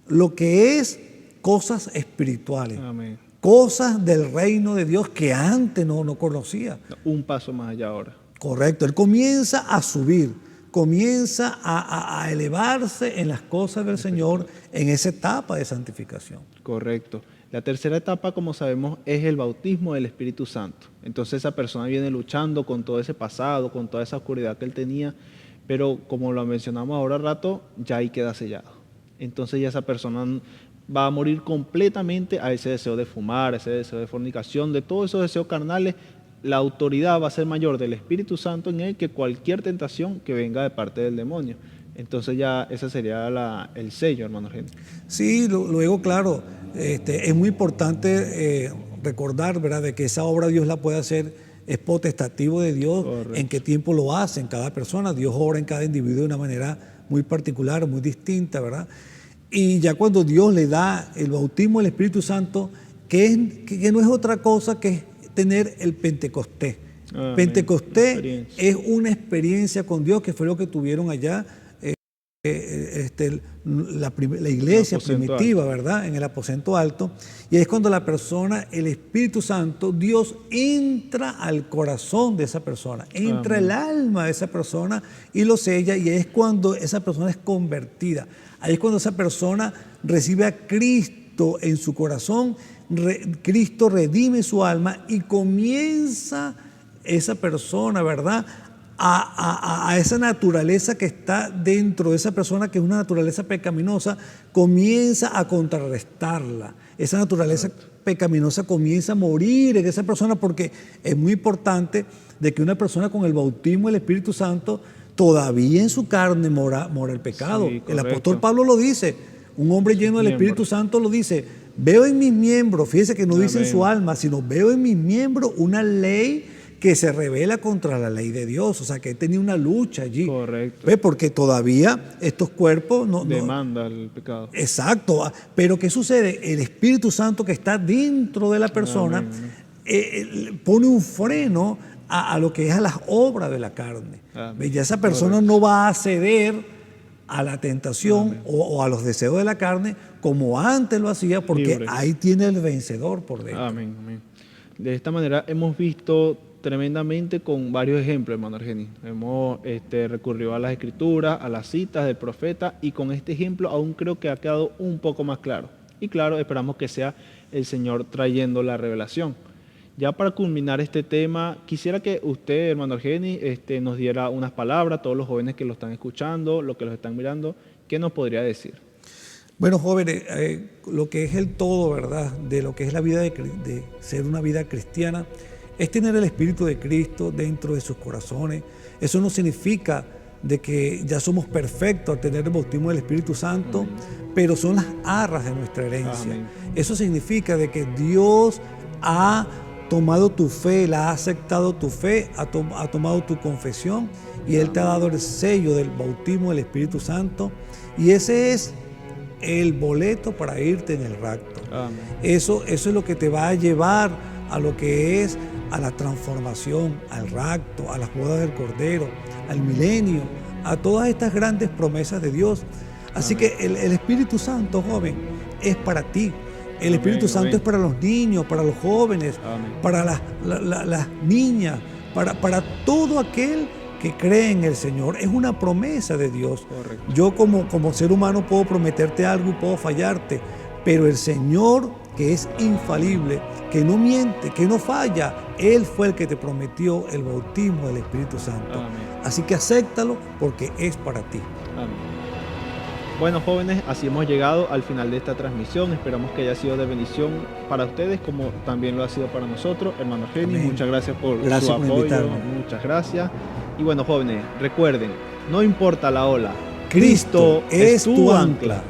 lo que es cosas espirituales. Amén. Cosas del reino de Dios que antes no conocía. Un paso más allá ahora. Correcto, él comienza a subir, comienza a elevarse en las cosas del Señor en esa etapa de santificación. Correcto. La tercera etapa, como sabemos, es el bautismo del Espíritu Santo. Entonces esa persona viene luchando con todo ese pasado, con toda esa oscuridad que él tenía, pero como lo mencionamos ahora rato, ya ahí queda sellado. Entonces ya esa persona va a morir completamente a ese deseo de fumar, a ese deseo de fornicación, de todos esos deseos carnales. La autoridad va a ser mayor del Espíritu Santo en él que cualquier tentación que venga de parte del demonio. Entonces ya ese sería el sello, hermano Eugenio. Sí, luego, claro, es muy importante recordar, ¿verdad?, de que esa obra Dios la puede hacer, es potestativo de Dios. Correcto. En qué tiempo lo hace en cada persona. Dios obra en cada individuo de una manera muy particular, muy distinta, ¿verdad? Y ya cuando Dios le da el bautismo del Espíritu Santo, que no es otra cosa que tener el Pentecostés. Pentecostés es una experiencia con Dios, que fue lo que tuvieron allá la iglesia primitiva, ¿verdad? En el aposento alto. Y es cuando la persona, el Espíritu Santo, Dios entra al corazón de esa persona, entra el alma de esa persona y lo sella, y es cuando esa persona es convertida. Ahí es cuando esa persona recibe a Cristo en su corazón. Cristo redime su alma y comienza esa persona, ¿verdad?, a esa naturaleza que está dentro de esa persona, que es una naturaleza pecaminosa, comienza a contrarrestarla. Esa naturaleza pecaminosa comienza a morir en esa persona, porque es muy importante de que una persona con el bautismo del Espíritu Santo, todavía en su carne mora el pecado. Sí, el apóstol Pablo lo dice, un hombre lleno del Espíritu Santo lo dice: veo en mis miembros, fíjese que no dice en su alma, sino veo en mis miembros una ley que se revela contra la ley de Dios. O sea, que él tenía una lucha allí. Correcto. ¿Ve? Porque todavía estos cuerpos demanda el pecado. Exacto. Pero ¿qué sucede? El Espíritu Santo que está dentro de la persona pone un freno a lo que es a las obras de la carne. Ya esa persona no va a ceder a la tentación o a los deseos de la carne como antes lo hacía, porque ahí tiene el vencedor por dentro. Amén, amén. De esta manera hemos visto tremendamente con varios ejemplos, hermano Argeni. Hemos recurrido a las escrituras, a las citas del profeta, y con este ejemplo aún creo que ha quedado un poco más claro. Y claro, esperamos que sea el Señor trayendo la revelación. Ya para culminar este tema, quisiera que usted, hermano Argeni, nos diera unas palabras a todos los jóvenes que lo están escuchando, los que los están mirando. ¿Qué nos podría decir? Bueno, jóvenes, lo que es el todo, ¿verdad?, de lo que es la vida de ser una vida cristiana, es tener el Espíritu de Cristo dentro de sus corazones. Eso no significa de que ya somos perfectos al tener el bautismo del Espíritu Santo, pero son las arras de nuestra herencia. Amén. Eso significa de que Dios ha tomado tu fe, la ha aceptado tu fe, ha tomado tu confesión y Él te ha dado el sello del bautismo del Espíritu Santo, y ese es el boleto para irte en el rapto. Amén. Eso es lo que te va a llevar a lo que es a la transformación, al rapto, a las bodas del Cordero, al milenio, a todas estas grandes promesas de Dios. Así que el Espíritu Santo, joven, es para ti. El Espíritu Santo es para los niños, para los jóvenes, para las niñas, para todo aquel que cree en el Señor. Es una promesa de Dios. Correcto. Yo como ser humano puedo prometerte algo y puedo fallarte, pero el Señor, que es infalible, que no miente, que no falla, Él fue el que te prometió el bautismo del Espíritu Santo. Amén. Así que acéptalo porque es para ti. Amén. Bueno, jóvenes, así hemos llegado al final de esta transmisión. Esperamos que haya sido de bendición para ustedes, como también lo ha sido para nosotros. Hermano Argeni, Amén. muchas gracias por Gracias su por apoyo. invitarme. Muchas gracias. Y bueno, jóvenes, recuerden, no importa la ola, Cristo es tu ancla.